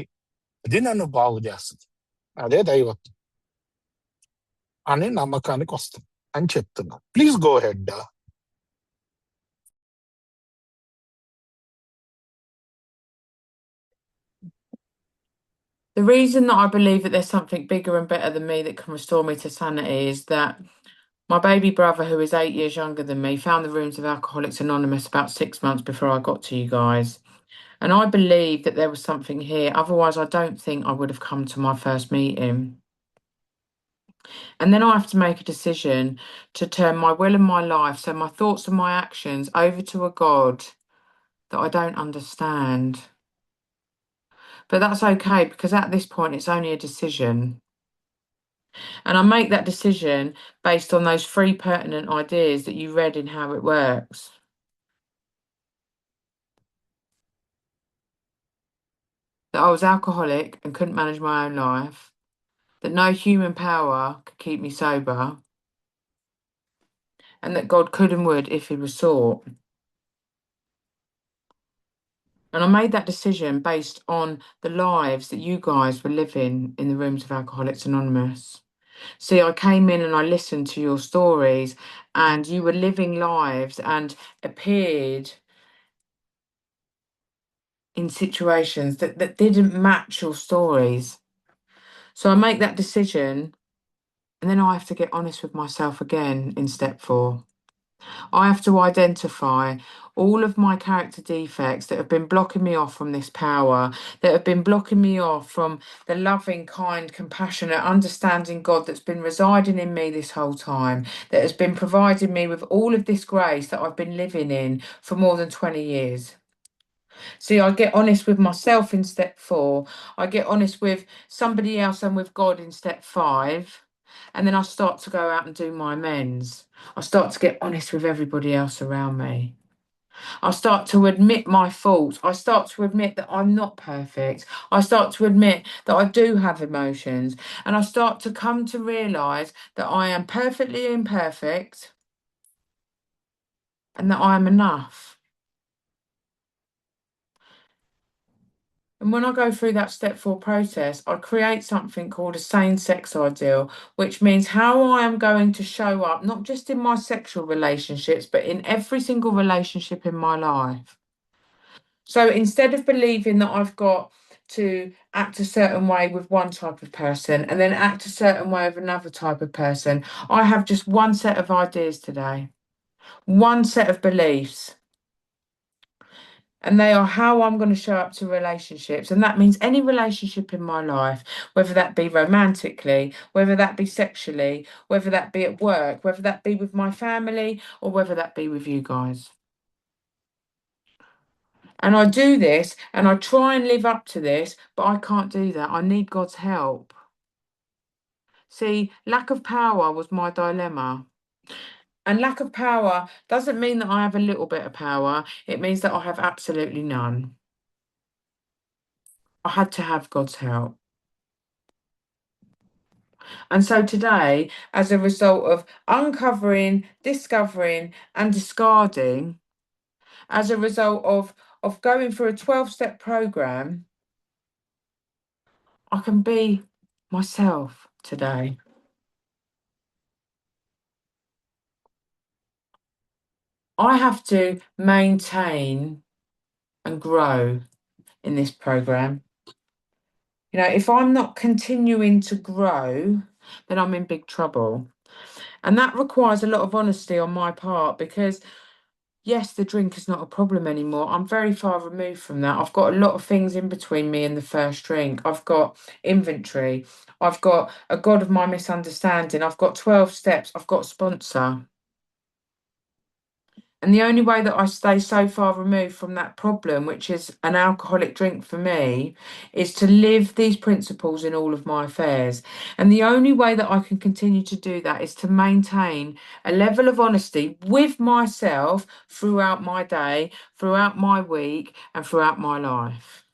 అది నన్ను బాగు చేస్తుంది, అదే దైవత్వం అని నమ్మకానికి వస్తుంది అని చెప్తున్నా. Please go head. The reason that I believe that there's something bigger and better than me that can restore me to sanity is that my baby brother, who is 8 years younger than me, found the rooms of Alcoholics Anonymous about 6 months before I got to you guys. And I believe that there was something here. Otherwise, I don't think I would have come to my first meeting. And then I have to make a decision to turn my will and my life, so my thoughts and my actions, over to a God that I don't understand. But that's okay because at this point it's only a decision. And I make that decision based on those three pertinent ideas that you read in How It Works. That I was alcoholic and couldn't manage my own life. That no human power could keep me sober. And that God could and would if he was sought. And I made that decision based on the lives that you guys were living in the rooms of Alcoholics Anonymous. See, I came in and I listened to your stories, and you were living lives and appeared in situations that didn't match your stories. So I make that decision, and then I have to get honest with myself again in step 4. I have to identify all of my character defects that have been blocking me off from this power, that have been blocking me off from the loving, kind, compassionate, understanding God that's been residing in me this whole time, that has been providing me with all of this grace that I've been living in for more than 20 years. See, I get honest with myself in step 4. I get honest with somebody else and with God in step 5. And then I start to go out and do my amends. I start to get honest with everybody else around me. I start to admit my faults. I start to admit that I'm not perfect. I start to admit that I do have emotions. And I start to come to realize that I am perfectly imperfect and that I am enough. And when I go through that step 4 process, I create something called a sane sex ideal, which means how I am going to show up, not just in my sexual relationships, but in every single relationship in my life. So instead of believing that I've got to act a certain way with one type of person and then act a certain way with another type of person, I have just one set of ideas today, one set of beliefs. And they are how I'm going to show up to relationships. And that means any relationship in my life, whether that be romantically, whether that be sexually, whether that be at work, whether that be with my family, or whether that be with you guys. And I do this and I try and live up to this, but I can't do that. I need God's help. See, lack of power was my dilemma. And lack of power doesn't mean that I have a little bit of power, it means that I have absolutely none. I had to have God's help. And so today, as a result of uncovering, discovering, and discarding, as a result of going through a 12-step program, I can be myself today. I have to maintain and grow in this program. You know, if I'm not continuing to grow, then I'm in big trouble. And that requires a lot of honesty on my part because yes, the drink is not a problem anymore. I'm very far removed from that. I've got a lot of things in between me and the first drink. I've got inventory. I've got a God of my misunderstanding. I've got 12 steps. I've got sponsor. And the only way that I stay so far removed from that problem, which is an alcoholic drink for me, is to live these principles in all of my affairs. And the only way that I can continue to do that is to maintain a level of honesty with myself throughout my day, throughout my week, and throughout my life.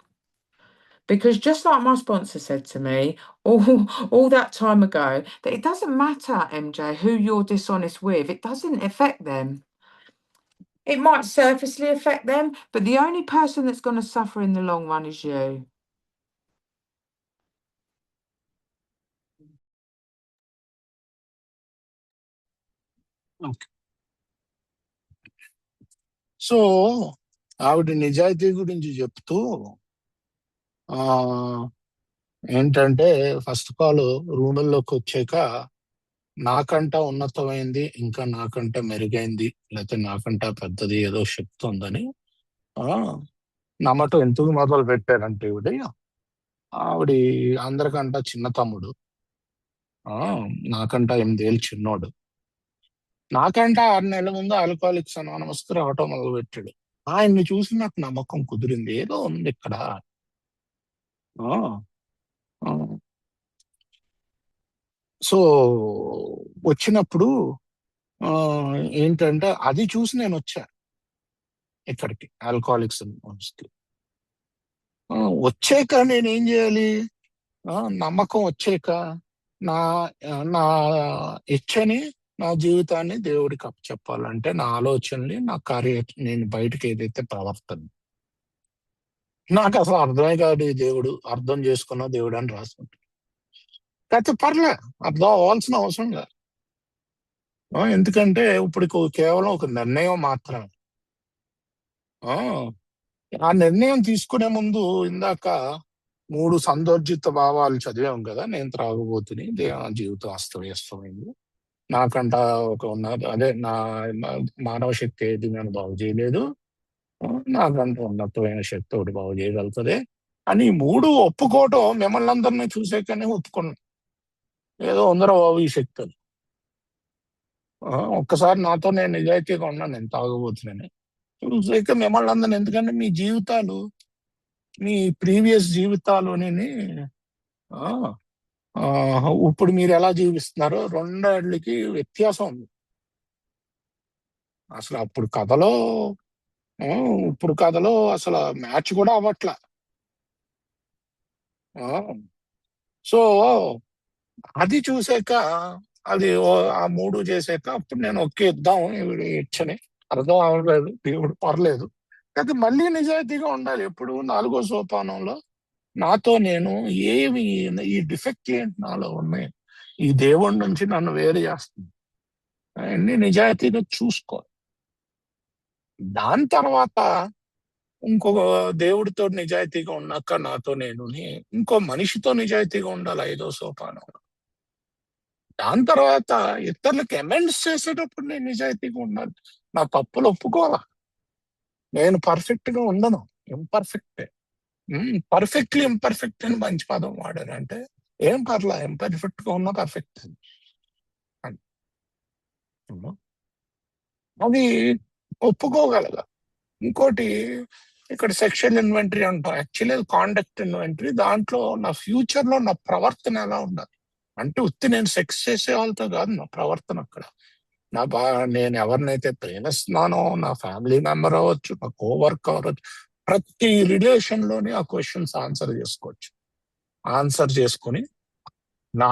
Because just like my sponsor said to me all that time ago, that it doesn't matter, MJ, who you're dishonest with, it doesn't affect them. It might surfacely affect them, but the only person that's going to suffer in the long run is you. Okay. So ఆవిడ నిజాయితీ గురించి చెప్తూ ఆ ఏంటంటే first of all రూముల్లోకి వచ్చాక నాకంట ఉన్నతమైంది ఇంకా నాకంట మెరుగైంది లేకపోతే నాకంట పెద్దది ఏదో శక్తి ఉందని ఆ నమ్మటం ఎందుకు మొదలు పెట్టారంటే ఆవిడ అందరికంట చిన్న తమ్ముడు. ఆ, నాకంట 8 ఏళ్ళు చిన్నోడు. నాకంటే 6 నెలల ముందు ఆల్కహాలిక్స్ అనానమస్ రావటం మొదలు పెట్టాడు. ఆయన్ని చూసి నాకు నమ్మకం కుదిరింది, ఏదో ఉంది ఇక్కడ. ఆ, ఆ. సో వచ్చినప్పుడు ఆ, ఏంటంటే అది చూసి నేను వచ్చా ఇక్కడికి, ఆల్కహాలిక్స్ అనానమస్ కి. ఆ, వచ్చాక నేనేం చేయాలి? నమ్మకం వచ్చాక నా నా ఇచ్చని, నా జీవితాన్ని దేవుడికి అప్పచెప్పాలంటే నా ఆలోచనని, నా నేను బయటకి ఏదైతే ప్రవర్తన, నాకు అసలు అర్థమే కాదు ఈ దేవుడు, అర్థం చేసుకున్న దేవుడు అని రాసుకుంటాడు. అయితే పర్లే, అర్థం అవ్వాల్సిన అవసరం లేదు. ఎందుకంటే ఇప్పుడు కేవలం ఒక నిర్ణయం మాత్రమే. ఆ ఆ నిర్ణయం తీసుకునే ముందు ఇందాక 3 సందర్జిత భావాలు చదివాం కదా. నేను త్రాగుబోతుని, నా జీవితం అస్తవ్యస్తమైంది, నాకంట ఒక అదే మానవ శక్తి ఏది నన్ను బాగు చేయలేదు, ఆ, నాకంటూ ఉన్నతమైన శక్తి ఒకటి బాగు చేయగలుగుతుంది అని 3 ఒప్పుకోవటం మిమ్మల్ని అందరినీ చూసాకనే ఒప్పుకున్నాను. ఏదో ఉందరా బాబు ఈ శక్తి అని. ఒక్కసారి నాతో నేను నిజాయితీగా ఉన్నాను, నేను తాగబోతున్నాను చూసాక మిమ్మల్ని అందరిని, ఎందుకంటే మీ జీవితాలు, మీ ప్రీవియస్ జీవితాలుని ఆ, ఇప్పుడు మీరు ఎలా జీవిస్తున్నారో రెండేళ్ళకి వ్యత్యాసం ఉంది. అసలు అప్పుడు కథలో ఆ, ఇప్పుడు కథలో అసలు మ్యాచ్ కూడా అవ్వట్లా. సో అది చూసాక, ఆ 3 చేసాక అప్పుడు నేను ఒకే ఇద్దాం ఇచ్చని, అర్థం అవ్వలేదు దేవుడు, పర్లేదు. అయితే మళ్ళీ నిజాయితీగా ఉండాలి ఎప్పుడు 4వ సోపానంలో. నాతో నేను ఏమి, ఈ డిఫెక్ట్ ఏంటి నాలో ఉన్నాయి, ఈ దేవుడి నుంచి నన్ను వేరు చేస్తుంది, అన్ని నిజాయితీగా చూసుకో. దాని తర్వాత ఇంకొక దేవుడితో నిజాయితీగా ఉన్నాక నాతో నేను ఇంకో మనిషితో నిజాయితీగా ఉండాలి 5వ సోపానం. దాని తర్వాత ఇతరులకు అమెండ్స్ చేసేటప్పుడు నేను నిజాయితీగా ఉండాలి. నా తప్పులు ఒప్పుకోవాలా. నేను పర్ఫెక్ట్ గా ఉండను, ఇంపర్ఫెక్ట్. పర్ఫెక్ట్లీ ఇంపర్ఫెక్ట్ అని మంచి పదం వాడారు అంటే ఏం పర్లా, ఇంపర్ఫెక్ట్ గా ఉన్నా పర్ఫెక్ట్. అది ఒప్పుకోగలగా. ఇంకోటి, ఇక్కడ సెక్షువల్ ఇన్వెంటరీ అంటాం, యాక్చువల్లీ కాండక్ట్ ఇన్వెంటరీ. దాంట్లో నా ఫ్యూచర్ లో నా ప్రవర్తన ఎలా ఉండాలి అంటే, ఉత్తి నేను సెక్స్ చేసే వాళ్ళతో కాదు నా ప్రవర్తన అక్కడ. నేను ఎవరినైతే ప్రేమిస్తున్నానో, నా ఫ్యామిలీ మెంబర్ అవ్వచ్చు, నా కోవర్క్ అవ్వచ్చు, ప్రతి రిలేషన్ లోని ఆ క్వశ్చన్స్ ఆన్సర్ చేసుకోవచ్చు. ఆన్సర్ చేసుకొని నా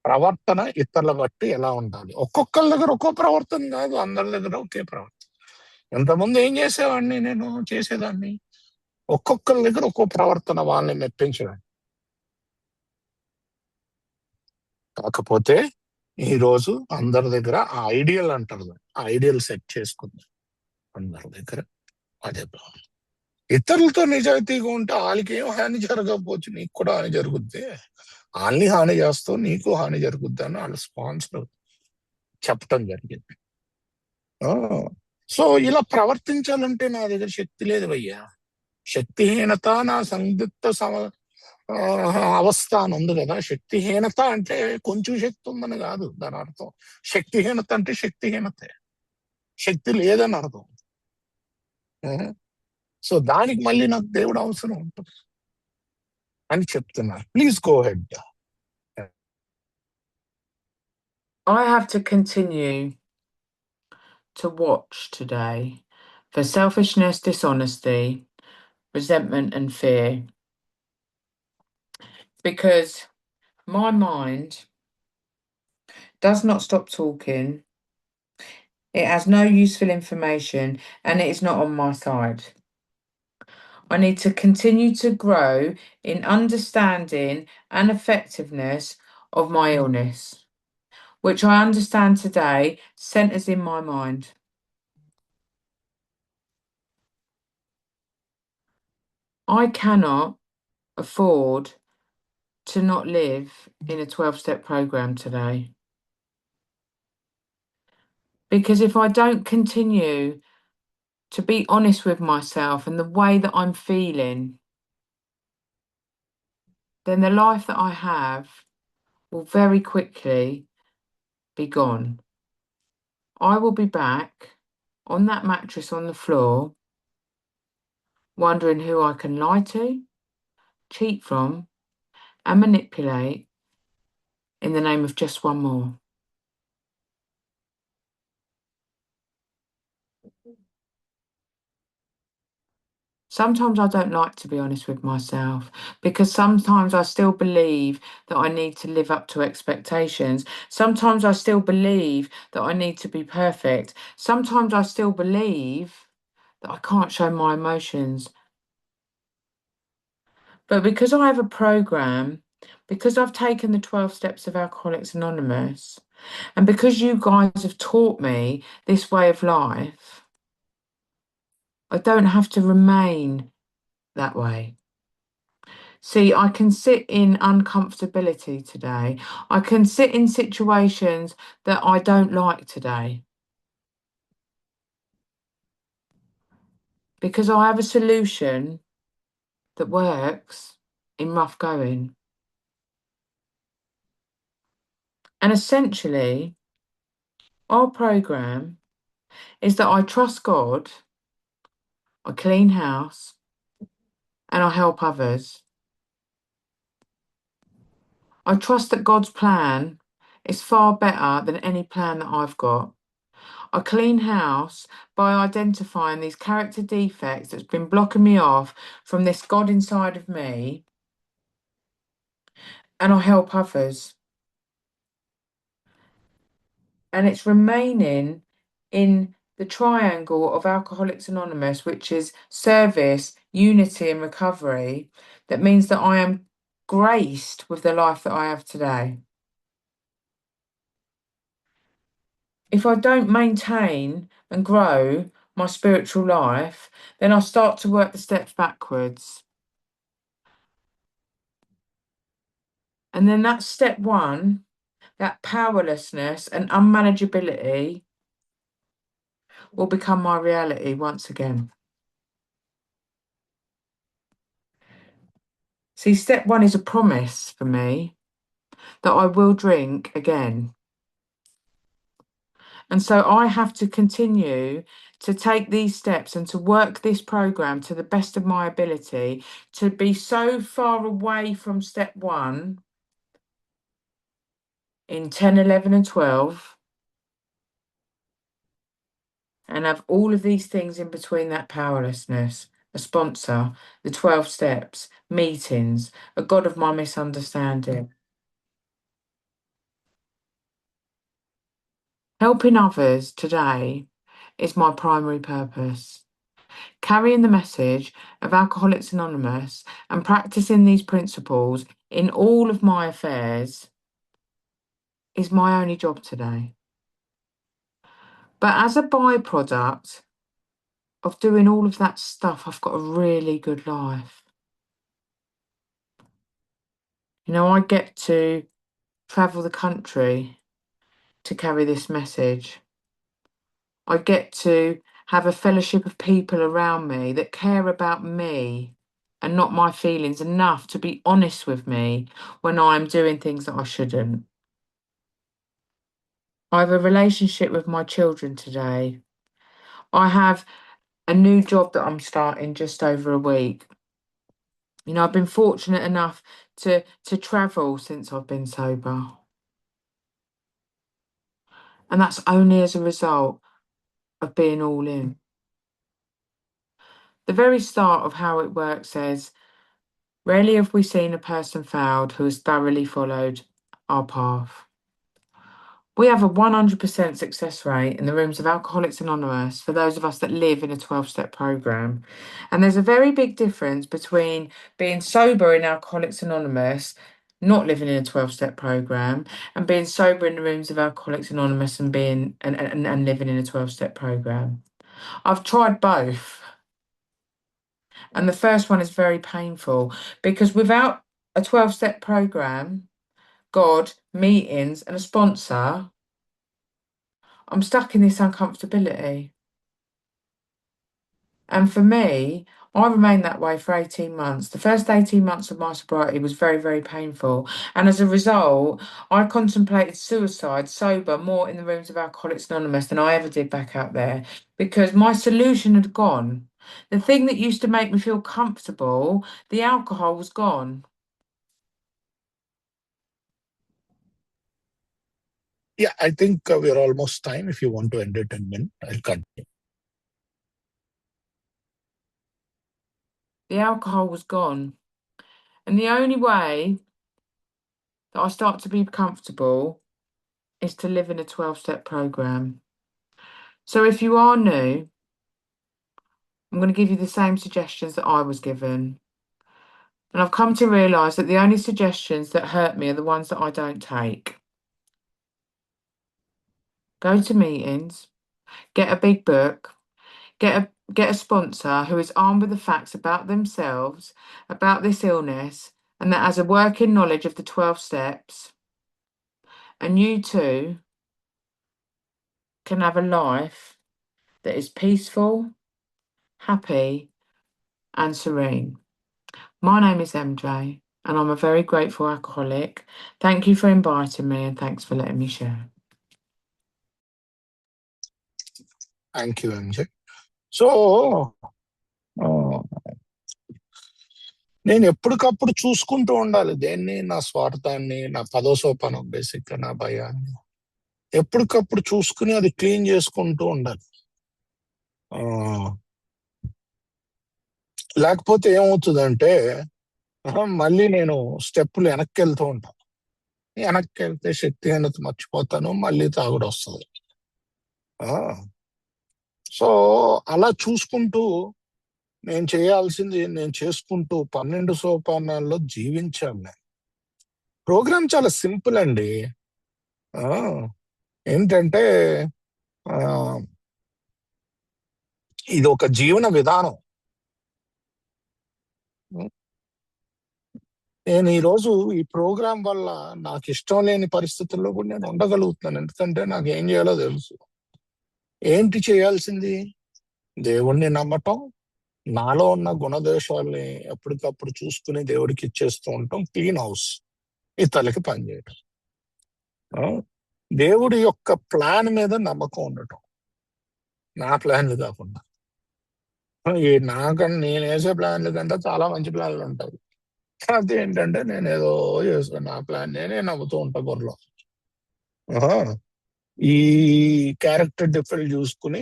ప్రవర్తన ఇతరుల బట్టి ఎలా ఉండాలి. ఒక్కొక్కరి దగ్గర ఒక్కో ప్రవర్తన కాదు, అందరి దగ్గర ఒకే ప్రవర్తన. ఇంతకుముందు ఏం చేసేవాడిని, నేను చేసేదాన్ని ఒక్కొక్కరి దగ్గర ఒక్కో ప్రవర్తన, వాళ్ళని మెప్పించడానికి. కాకపోతే ఈ రోజు అందరి దగ్గర ఆ ఐడియల్ అంటారు, ఆ ఐడియల్ సెట్ చేసుకుంది అందరి దగ్గర. అదే ప్రాబ్లం. ఇతరులతో నిజాయితీగా ఉంటే వాళ్ళకి ఏం హాని జరగకపోవచ్చు, నీకు కూడా హాని జరుగుద్ది. వాళ్ళని హాని చేస్తావు, నీకు హాని జరుగుద్ది అని వాళ్ళ స్పాన్సర్ చెప్పటం జరిగింది. సో ఇలా ప్రవర్తించాలంటే నా దగ్గర శక్తి లేదు భయ్యా. శక్తిహీనత నా సందిగ్ధ అవస్థ అని ఉంది కదా. శక్తిహీనత అంటే కొంచెం శక్తి ఉందని కాదు దాని అర్థం. శక్తిహీనత అంటే శక్తిహీనతే, శక్తి లేదని అర్థం. సో దానికి మళ్ళీ నాకు దేవుడు అవసరం ఉంటుంది అని చెప్తున్నారు. Please go head. I have to continue to watch today for selfishness, dishonesty, resentment, and fear, because my mind does not stop talking. It has no useful information and it is not on my side. I need to continue to grow in understanding and effectiveness of my illness, which I understand today centers in my mind. I cannot afford to not live in a 12-step program today. Because if I don't continue to be honest with myself and the way that I'm feeling, then the life that I have will very quickly be gone. I will be back on that mattress on the floor, wondering who I can lie to, cheat from, and manipulate in the name of just one more. Sometimes I don't like to be honest with myself because sometimes I still believe that I need to live up to expectations. Sometimes I still believe that I need to be perfect. Sometimes I still believe that I can't show my emotions. But because I have a program, because I've taken the 12 steps of Alcoholics Anonymous, and because you guys have taught me this way of life, I don't have to remain that way. See, I can sit in uncomfortability today. I can sit in situations that I don't like today because I have a solution that works in rough going. And essentially, our program is that I trust God, I clean house, and I help others. I trust that God's plan is far better than any plan that I've got. I clean house by identifying these character defects that's been blocking me off from this God inside of me, and I help others. And it's remaining in the triangle of Alcoholics Anonymous, which is service, unity, and recovery, that means that I am graced with the life that I have today. If I don't maintain and grow my spiritual life, then I'll start to work the steps backwards. And then that's step one, that powerlessness and unmanageability will become my reality once again. See, step one is a promise for me that I will drink again. And so I have to continue to take these steps and to work this program to the best of my ability to be so far away from step one in 10, 11, and 12, and have all of these things in between that powerlessness, a sponsor, the 12 steps, meetings, a God of my misunderstanding. Helping others today is my primary purpose. Carrying the message of Alcoholics Anonymous and practicing these principles in all of my affairs is my only job today. But as a byproduct of doing all of that stuff, I've got a really good life. You know, I get to travel the country to carry this message. I get to have a fellowship of people around me that care about me and not my feelings enough to be honest with me when I'm doing things that I shouldn't. I have a relationship with my children today. I have a new job that I'm starting just over a week. You know, I've been fortunate enough to travel since I've been sober. And that's only as a result of being all in. The very start of how it works says, rarely have we seen a person failed who has thoroughly followed our path. We have a 100% success rate in the rooms of Alcoholics Anonymous for those of us that live in a 12-step program. And there's a very big difference between being sober in Alcoholics Anonymous, not living in a 12-step program, and being sober in the rooms of Alcoholics Anonymous and being and living in a 12-step program. I've tried both. And the first one is very painful because without a 12-step program, God, meetings, and a sponsor, I'm stuck in this uncomfortability. And for me, I remained that way for 18 months. The first 18 months of my sobriety was very, very painful. And as a result, I contemplated suicide sober more in the rooms of Alcoholics Anonymous than I ever did back out there because my solution had gone. The thing that used to make me feel comfortable, the alcohol was gone. Yeah, I think we're almost time. If you want to end it in a minute, I'll continue. The alcohol was gone. And the only way that I start to be comfortable is to live in a 12-step program. So if you are new, I'm going to give you the same suggestions that I was given. And I've come to realise that the only suggestions that hurt me are the ones that I don't take. Go to meetings, get a big book, get a sponsor who is armed with the facts about themselves, about this illness, and that has a working knowledge of the 12 steps. And you too can have a life that is peaceful, happy, and serene. My name is MJ, and I'm a very grateful alcoholic. Thank you for inviting me, and thanks for letting me share. Thank you, MJ. So నేను ఎప్పటికప్పుడు చూసుకుంటూ ఉండాలి దేన్ని, నా స్వార్థాన్ని, నా పదో సోపానం, basic గా నా భయాన్ని ఎప్పటికప్పుడు చూసుకుని అది క్లీన్ చేసుకుంటూ ఉండాలి. లేకపోతే ఏమవుతుందంటే మళ్ళీ నేను స్టెప్పులు వెనక్కి వెళ్తూ ఉంటాను. వెనక్కి వెళ్తే శక్తిహీనత మర్చిపోతాను, మళ్ళీ తాగుడు వస్తుంది. సో అలా చూసుకుంటూ నేను చేయాల్సింది నేను చేసుకుంటూ 12 సోపానాల్లో జీవించాను. నేను ప్రోగ్రామ్ చాలా సింపుల్ అండి. ఏంటంటే ఇది ఒక జీవన విధానం. నేను ఈరోజు ఈ ప్రోగ్రాం వల్ల నాకు ఇష్టం లేని పరిస్థితుల్లో కూడా నేను ఉండగలుగుతున్నాను. ఎందుకంటే నాకు ఏం చేయాలో తెలుసు. ఏంటి చేయాల్సింది? దేవుణ్ణి నమ్మటం, నాలో ఉన్న గుణదోషాలని ఎప్పటికప్పుడు చూసుకుని దేవుడికి ఇచ్చేస్తూ ఉంటాం. క్లీన్ హౌస్, ఇతరులకి పనిచేయటం, దేవుడి యొక్క ప్లాన్ మీద నమ్మకం ఉండటం, నా ప్లాన్లు కాకుండా. నాకన్నా నేను వేసే ప్లాన్ల కంటే చాలా మంచి ప్లాన్లు ఉంటాయి. అది ఏంటంటే నేను ఏదో చేస్తాను, నా ప్లాన్ నేనే నమ్ముతూ ఉంటా బుర్రలో. ఈ క్యారెక్టర్ డిఫరెంట్ చూసుకుని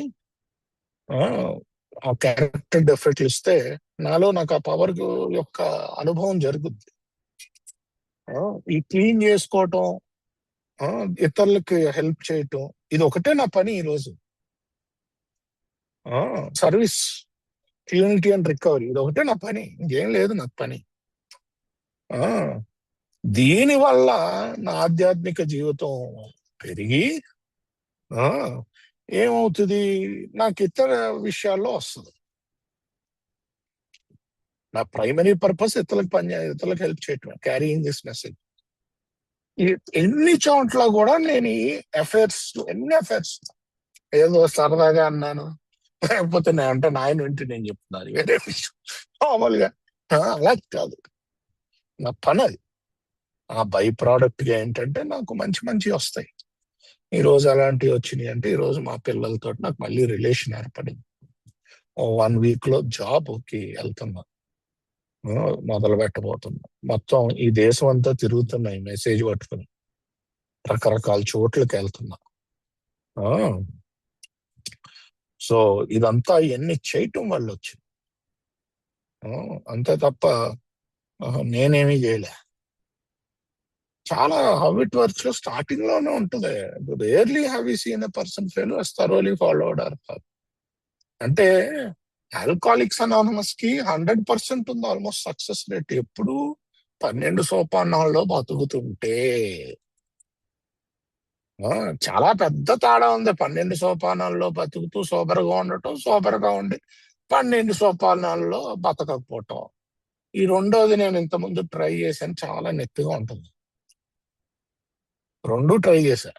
ఆ క్యారెక్టర్ డెఫెక్ట్ ఇస్తే నాలో నాకు ఆ పవర్ యొక్క అనుభవం జరుగుద్ది. ఈ క్లీన్ చేసుకోవటం, ఇతరులకి హెల్ప్ చేయటం, ఇది ఒకటే నా పని ఈరోజు. సర్వీస్, క్లీనిటీ అండ్ రికవరీ, ఇది ఒకటే నా పని, ఇంకేం లేదు నాకు పని. దీని వల్ల నా ఆధ్యాత్మిక జీవితం పెరిగి ఏమవుతుంది, నాకు ఇతర విషయాల్లో వస్తుంది. నా ప్రైమరీ పర్పస్ ఇతరులకు హెల్ప్ చేయటం, క్యారీయింగ్ దిస్ మెసేజ్. ఎన్ని చోట్ల కూడా నేను ఈ ఎన్ని అఫైర్స్ ఏదో సరదాగా అన్నాను, లేకపోతే నేను అంటే నాయన వింటే నేను చెప్తున్నాను వేరే విషయం. మామూలుగా అలా కాదు, నా పని అది. ఆ బై ప్రోడక్ట్ గా ఏంటంటే నాకు మంచి మంచి వస్తాయి. ఈ రోజు అలాంటివి వచ్చినాయి అంటే ఈ రోజు మా పిల్లలతో నాకు మళ్ళీ రిలేషన్ ఏర్పడింది. 1 week లో జాబ్కి వెళ్తున్నా, మొదలు పెట్టబోతున్నా. మొత్తం ఈ దేశం అంతా తిరుగుతున్నాయి మెసేజ్ పట్టుకుని, రకరకాల చోట్లకి వెళ్తున్నా. సో ఇదంతా ఎన్ని చేయటం వల్ల వచ్చింది, అంతే తప్ప నేనేమీ చేయలే. చాలా హౌ ఇట్ వర్క్స్ లో స్టార్టింగ్ లోనే ఉంటుంది. Rarely have you seen a person fail has thoroughly followed hour path. అంటే ఆల్కహాలిక్స్ అనానమస్ కి 100% ఉంది ఆల్మోస్ట్ సక్సెస్ రేట్. ఎప్పుడు 12 సోపానాల్లో బతుకుతుంటే. చాలా పెద్ద తేడా ఉంది 12 సోపానాల్లో బతుకుతూ సోబర్గా ఉండటం, సోబర్గా ఉండి 12 సోపానాల్లో బతకకపోవటం. ఈ రెండోది నేను ఇంతకుముందు ట్రై చేశాను, చాలా నెత్తిగా ఉంటుంది. రెండు ట్రై చేశా.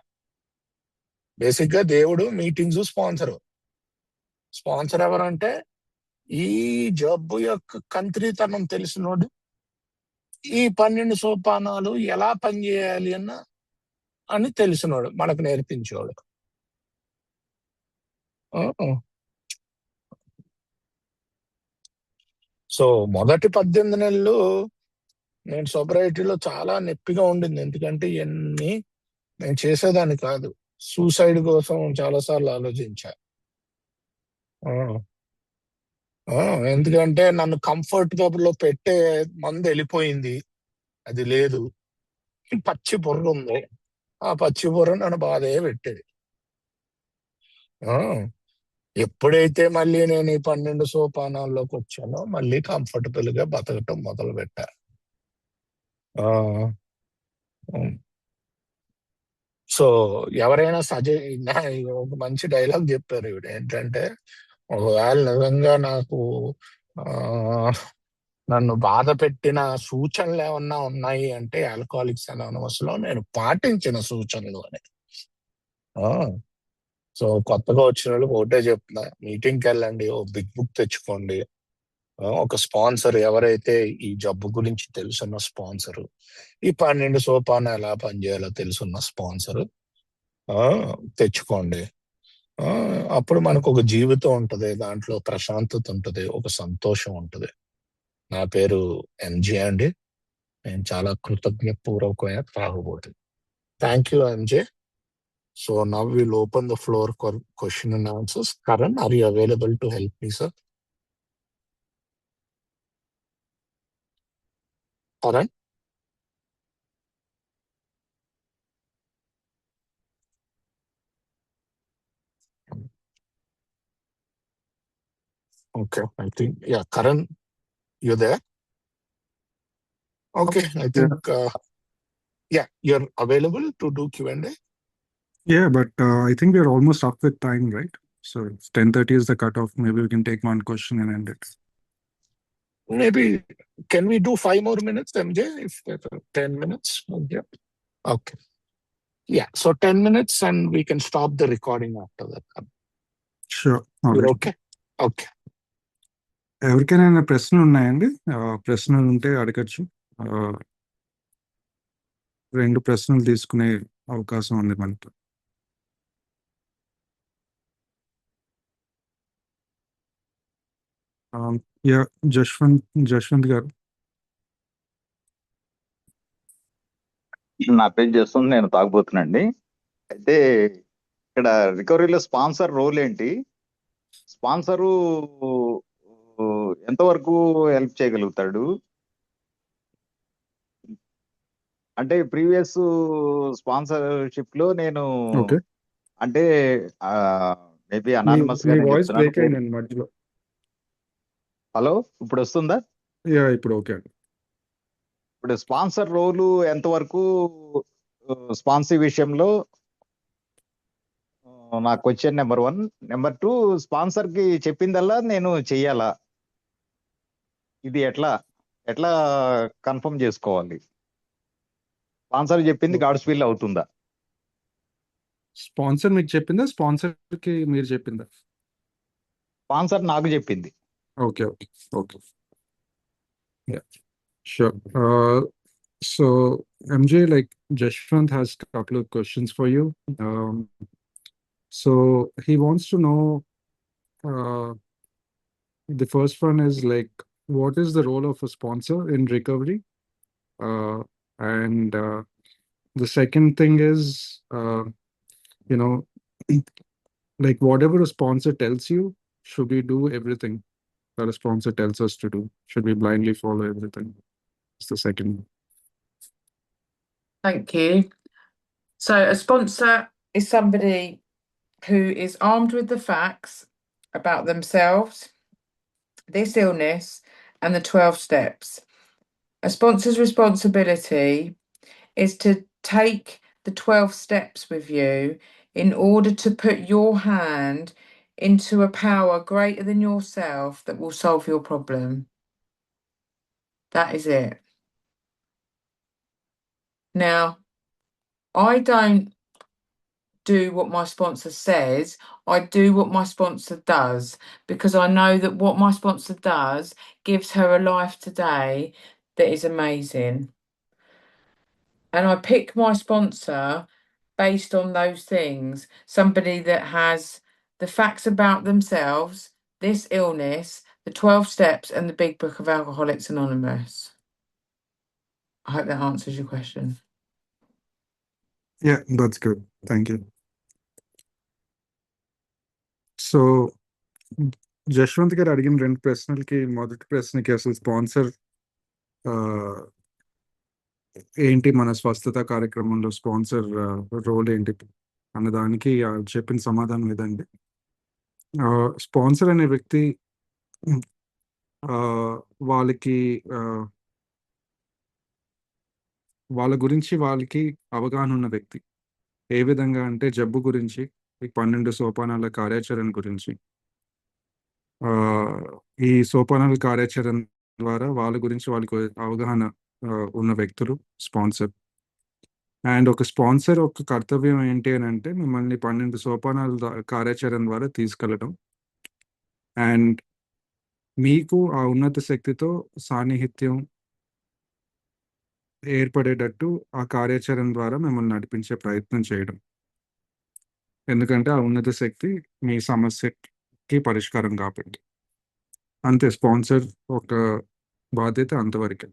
బేసిక్ గా దేవుడు, మీటింగ్స్, స్పాన్సర్ ఎవరంటే ఈ జబ్బు యొక్క కంత్రితనం తెలిసినోడు ఈ 12 సోపానాలు ఎలా పనిచేయాలి అని తెలిసినోడు మనకు నేర్పించేవాడు. సో మొదటి 18 నెలలు నేను సొబ్రైటీలో చాలా నొప్పిగా ఉండింది. ఎందుకంటే ఇవన్నీ నేను చేసేదాన్ని కాదు. సూసైడ్ కోసం చాలా సార్లు ఆలోచించా. ఎందుకంటే నన్ను కంఫర్ట్ లో పెట్టే మందు వెళ్ళిపోయింది, అది లేదు. పచ్చి బుర్ర ఉంది, ఆ పచ్చి బుర్ర నన్ను బాధే పెట్టేది. ఎప్పుడైతే మళ్ళీ నేను ఈ 12 సోపానాల్లోకి వచ్చానో మళ్ళీ కంఫర్టబుల్ గా బతకటం మొదలు పెట్టా. సో ఎవరైనా ఒక మంచి డైలాగ్ చెప్పారు ఇవిడ, ఏంటంటే ఒకవేళ నిజంగా నాకు నన్ను బాధ పెట్టిన సూచనలు ఏమన్నా ఉన్నాయి అంటే ఆల్కహాలిక్స్ అనానమస్ లో నేను పాటించిన సూచనలు అని. సో కొత్తగా వచ్చిన వాళ్ళకి ఒకటే చెప్తున్నా, మీటింగ్కి వెళ్ళండి, ఓ బిగ్ బుక్ తెచ్చుకోండి, ఒక స్పాన్సర్ ఎవరైతే ఈ జబ్బు గురించి తెలుసున్న స్పాన్సర్, ఈ 12 సోపానం ఎలా పనిచేయాలో తెలుసున్న స్పాన్సర్ తెచ్చుకోండి. అప్పుడు మనకు ఒక జీవితం ఉంటది, దాంట్లో ప్రశాంతత ఉంటది, ఒక సంతోషం ఉంటది. నా పేరు ఎంజే అండి. నేను చాలా కృతజ్ఞపూర్వకమైన తాగుబోతు. Thank you MJ. So now will open the floor for question and answers. Karan, are you available to help me sir? Karan? Okay, I think, yeah, Karan, you there? Okay, I think, yeah, you're available to do Q&A? Yeah, but I think we're almost up with time, right? So 10:30 is the cutoff. Maybe we can take one question and end it. Maybe, can we do 5 more minutes, MJ? If 10 minutes? Yeah. Okay. Yeah, so 10 minutes and we can stop the recording after that. Sure. All You're right. okay? Okay. ఎవరికైనా ప్రశ్నలు ఉన్నాయండి? ప్రశ్నలు ఉంటే అడగచ్చు. 2 ప్రశ్నలు తీసుకునే అవకాశం ఉంది మనతో. యా, జశ్వంత్ గారు. నా పేరు జస్వంత్, నేను తాగుబోతునండి. అయితే ఇక్కడ రికవరీలో స్పాన్సర్ రోల్ ఏంటి? స్పాన్సరు ఎంతవరకు హెల్ప్ చేయగలుగుతాడు? అంటే ప్రీవియస్ స్పాన్సర్షిప్ లో నేను అంటే మేబీ అనానిమస్ గా మధ్యలో. హలో, ఇప్పుడు వస్తుందా? యా, ఇప్పుడు ఓకే. ఇప్పుడు స్పాన్సర్ రోలు ఎంతవరకు స్పాన్సర్ విషయంలో నా క్వశ్చన్ నెంబర్ 1. నెంబర్ 2, స్పాన్సర్ కి చెప్పిందల్లా నేను చెయ్యాలా? ఇది ఎట్లా కన్ఫర్మ్ చేసుకోవాలి? స్పాన్సర్ చెప్పింది గాడ్స్ విల్ అవుతుందా? స్పాన్సర్ మీకు చెప్పిందా, స్పాన్సర్ కి మీరు చెప్పిందా? స్పాన్సర్ నాకు చెప్పింది. Okay. Yeah, sure. So MJ, like Jashwant has a couple of questions for you. So he wants to know, the first one is like, what is the role of a sponsor in recovery? And the second thing is, like whatever a sponsor tells you, should we do everything that a sponsor tells us to do? Should we blindly follow everything? It's the second one. Thank you. So a sponsor is somebody who is armed with the facts about themselves, this illness, and the 12 steps. A sponsor's responsibility is to take the 12 steps with you in order to put your hand into a power greater than yourself that will solve your problem. That is it. Now, I don't do what my sponsor says. I do what my sponsor does, because I know that what my sponsor does gives her a life today that is amazing. And I pick my sponsor based on those things. Somebody that has the facts about themselves, this illness, the 12 steps, and the big book of Alcoholics Anonymous. I hope that answers your question. Yeah, that's good. Thank you. So Jashwanth గారు అడిగిన 2 ప్రశ్నలకి మొదటి ప్రశ్నకి అసలు sponsor ఏంటి, మన స్వస్థత కార్యక్రమంలో స్పాన్సర్ రోల్ ఏంటి అన్నదానికి చెప్పిన సమాధానం ఇదండి. స్పాన్సర్ అనే వ్యక్తి వాళ్ళకి వాళ్ళ గురించి వాళ్ళకి అవగాహన ఉన్న వ్యక్తి. ఏ విధంగా అంటే జబ్బు గురించి, ఈ 12 సోపానాల కార్యాచరణ గురించి, ఈ సోపానాల కార్యాచరణ ద్వారా వాళ్ళ గురించి వాళ్ళకి అవగాహన ఉన్న వ్యక్తులు స్పాన్సర్. అండ్ ఒక స్పాన్సర్ ఒక కర్తవ్యం ఏంటి అని అంటే మిమ్మల్ని 12 సోపానాల కార్యాచరణ ద్వారా తీసుకెళ్ళడం అండ్ మీకు ఆ ఉన్నత శక్తితో సాన్నిహిత్యం ఏర్పడేటట్టు ఆ కార్యాచరణ ద్వారా మిమ్మల్ని నడిపించే ప్రయత్నం చేయడం. ఎందుకంటే ఆ ఉన్నత శక్తి మీ సమస్యకి పరిష్కారం కాబట్టి. అంతే, స్పాన్సర్ ఒక బాధ్యత అంతవరకే.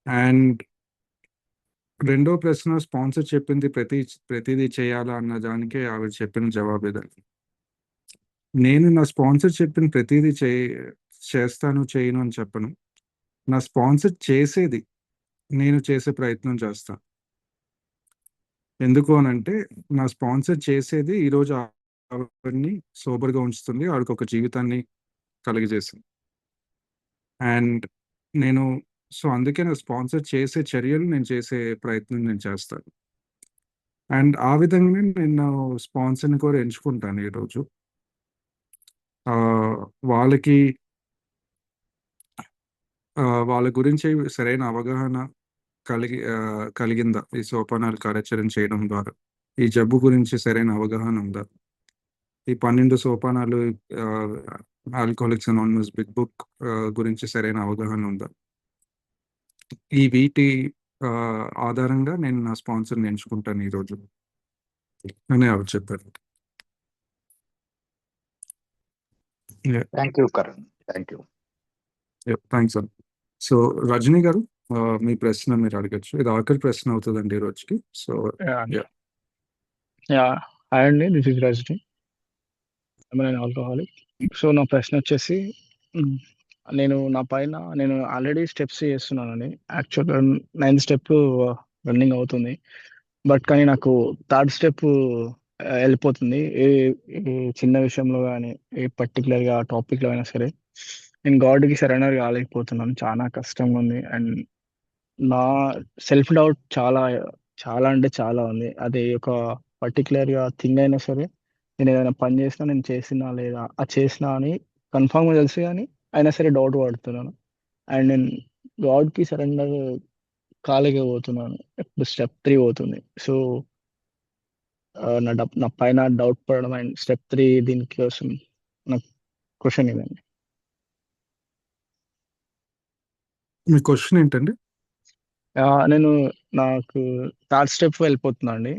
అండ్ రెండో ప్రశ్న, స్పాన్సర్ చెప్పింది ప్రతిదీ చేయాలా అన్న దానికే ఆవిడ చెప్పిన జవాబు ఇదండి. నేను నా స్పాన్సర్ చెప్పిన ప్రతిదీ చేస్తాను చేయను అని చెప్పను. నా స్పాన్సర్ చేసేది నేను చేసే ప్రయత్నం చేస్తాను. ఎందుకు అనంటే నా స్పాన్సర్ చేసేది ఈరోజు ఆవిడని సోబర్గా ఉంచుతుంది, ఆవిడకి ఒక జీవితాన్ని కలిగజేస్తుంది. అండ్ నేను అందుకే నా స్పాన్సర్ చేసే చర్యలు నేను చేసే ప్రయత్నం నేను చేస్తాను. అండ్ ఆ విధంగా నేను స్పాన్సర్ని కూడా ఎంచుకుంటాను ఈరోజు. వాళ్ళకి వాళ్ళ గురించి సరైన అవగాహన కలిగిందా ఈ సోపానాలు కార్యాచరణ చేయడం ద్వారా? ఈ జబ్బు గురించి సరైన అవగాహన ఉందా? ఈ 12 సోపానాలు, ఆల్కహాలిక్స్ అనానిమస్ బిగ్ బుక్ గురించి సరైన అవగాహన ఉందా? ఈ వీటి ఆధారంగా నేను నా స్పాన్సర్ని ఎంచుకుంటాను ఈరోజు అని ఆవిడ చెప్పారు. Thank you Karan, thank you. Thanks sir. So Rajani గారు, మీ ప్రశ్న మీరు అడగచ్చు. ఇది ఆఖరి ప్రశ్న అవుతుందండి ఈ రోజుకి. సో హాయ్ అండి, this is Rajani, alcoholic. So నా ప్రశ్న వచ్చేసి, నేను ఆల్రెడీ స్టెప్స్ చేస్తున్నానండి. యాక్చువల్గా 9th స్టెప్ రన్నింగ్ అవుతుంది. బట్ కానీ నాకు 3rd స్టెప్ వెళ్ళిపోతుంది. ఏ చిన్న విషయంలో కానీ, ఏ పర్టికులర్గా టాపిక్లో అయినా సరే నేను గాడ్కి సరెండర్ కాలేకపోతున్నాను. చాలా కష్టంగా ఉంది. అండ్ నా సెల్ఫ్ డౌట్ చాలా చాలా అంటే చాలా ఉంది. అది ఒక పర్టికులర్గా థింగ్ అయినా సరే, నేను ఏదైనా పని చేసినా, నేను చేసినా లేదా చేసినా అని కన్ఫామ్గా తెలుసు, కానీ అయినా సరే డౌట్ పడుతున్నాను. అండ్ నేను గాడ్కి సరెండర్ కాలేకపోతున్నాను. ఇప్పుడు స్టెప్ 3 అవుతుంది. సో నా పైన డౌట్ పడడం అండ్ స్టెప్ 3 దీనికోసం నాకు క్వశ్చన్ ఇదండి. మీ క్వశ్చన్ ఏంటండి? నాకు 3rd స్టెప్ వెళ్ళిపోతున్నా అండి.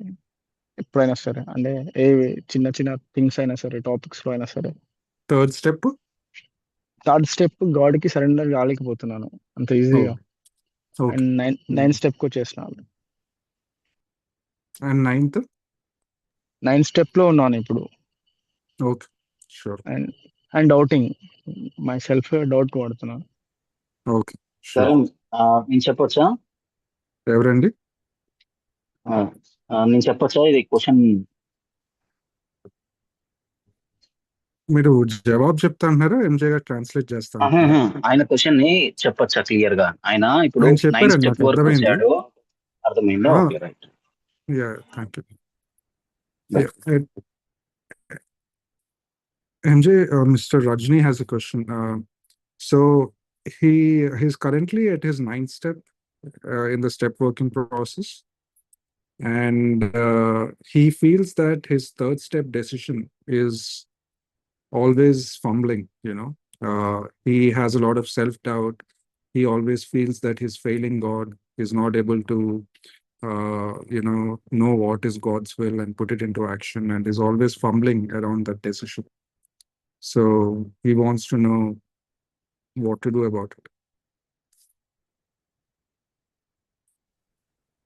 ఎప్పుడైనా సరే, అంటే ఏ చిన్న చిన్న థింగ్స్ అయినా సరే, టాపిక్స్లో అయినా సరే. 3rd స్టెప్ గాడ్కి సరెండర్ కాలేకపోతున్నాను అంత ఈజీగా. And 9th స్టెప్కి వచ్చేసినాను. అండ్ 9th స్టెప్లో ఉన్నాను ఇప్పుడు. Okay, sure. And doubting my self, doubt పడుతున్నాను. ఓకే, నేను చెప్పొచ్చా? ఎవరండి? నేను చెప్పొచ్చా? ఇది క్వశ్చన్ మీరు జవాబు చెప్తా అంటున్నారా, ఎంజే గారు ట్రాన్స్లేట్ చేస్తా? ఆయన క్వశ్చన్ ని చెప్పొచ్చా క్లియర్ గా? ఆయన ఇప్పుడు 9th స్టెప్ వరకు వచ్చాడు, అర్థమైందా? Okay, right. Yeah, thank you. MJ, Mr. Rajni has a question. So he's currently at his 9th step in the step working process. And he feels that his third step decision is always fumbling, you know. He has a lot of self-doubt. He always feels that he's failing God. He's not able to, know what is God's will and put it into action, and is always fumbling around that decision. So he wants to know what to do about it.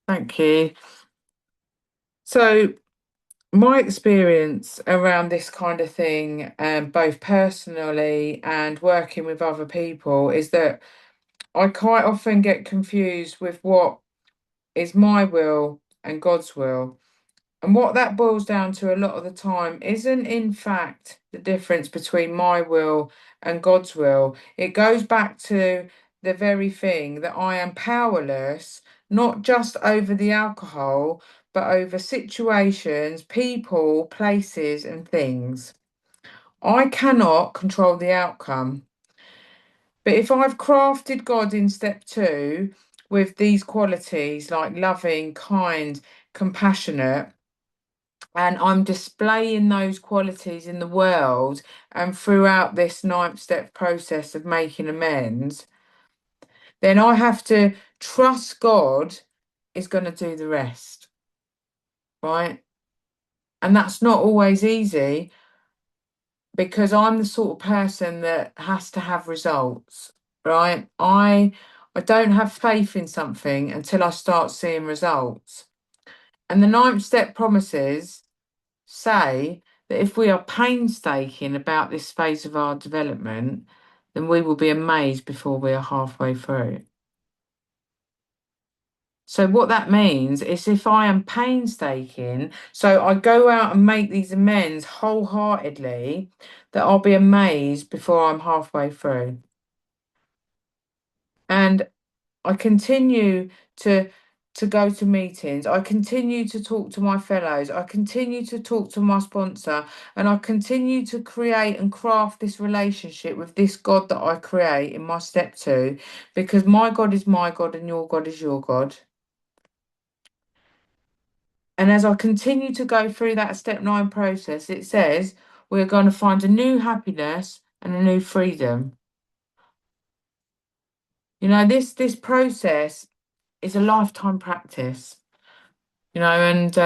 Thank you. So my experience around this kind of thing, both personally and working with other people, is that I quite often get confused with what is my will and God's will. And what that boils down to a lot of the time isn't, in fact, the difference between my will and God's will. It goes back to the very thing that I am powerless, not just over the alcohol, but over situations, people, places, and things. I cannot control the outcome. But if I've crafted God in step 2 with these qualities like loving, kind, compassionate, and I'm displaying those qualities in the world and throughout this 9th step process of making amends, then I have to trust God is going to do the rest, right? And that's not always easy, because I'm the sort of person that has to have results, right? I don't have faith in something until I start seeing results. And the 9th step promises say that if we are painstaking about this phase of our development, then we will be amazed before we are halfway through. So what that means is if I am painstaking, so I go out and make these amends wholeheartedly, that I'll be amazed before I'm halfway through. And I continue to go to meetings. I continue to talk to my fellows. I continue to talk to my sponsor, and I continue to create and craft this relationship with this God that I create in my step 2, because my God is my God and your God is your God. And as I continue to go through that step 9 process, it says we're going to find a new happiness and a new freedom. You know, this process is a lifetime practice, you know, and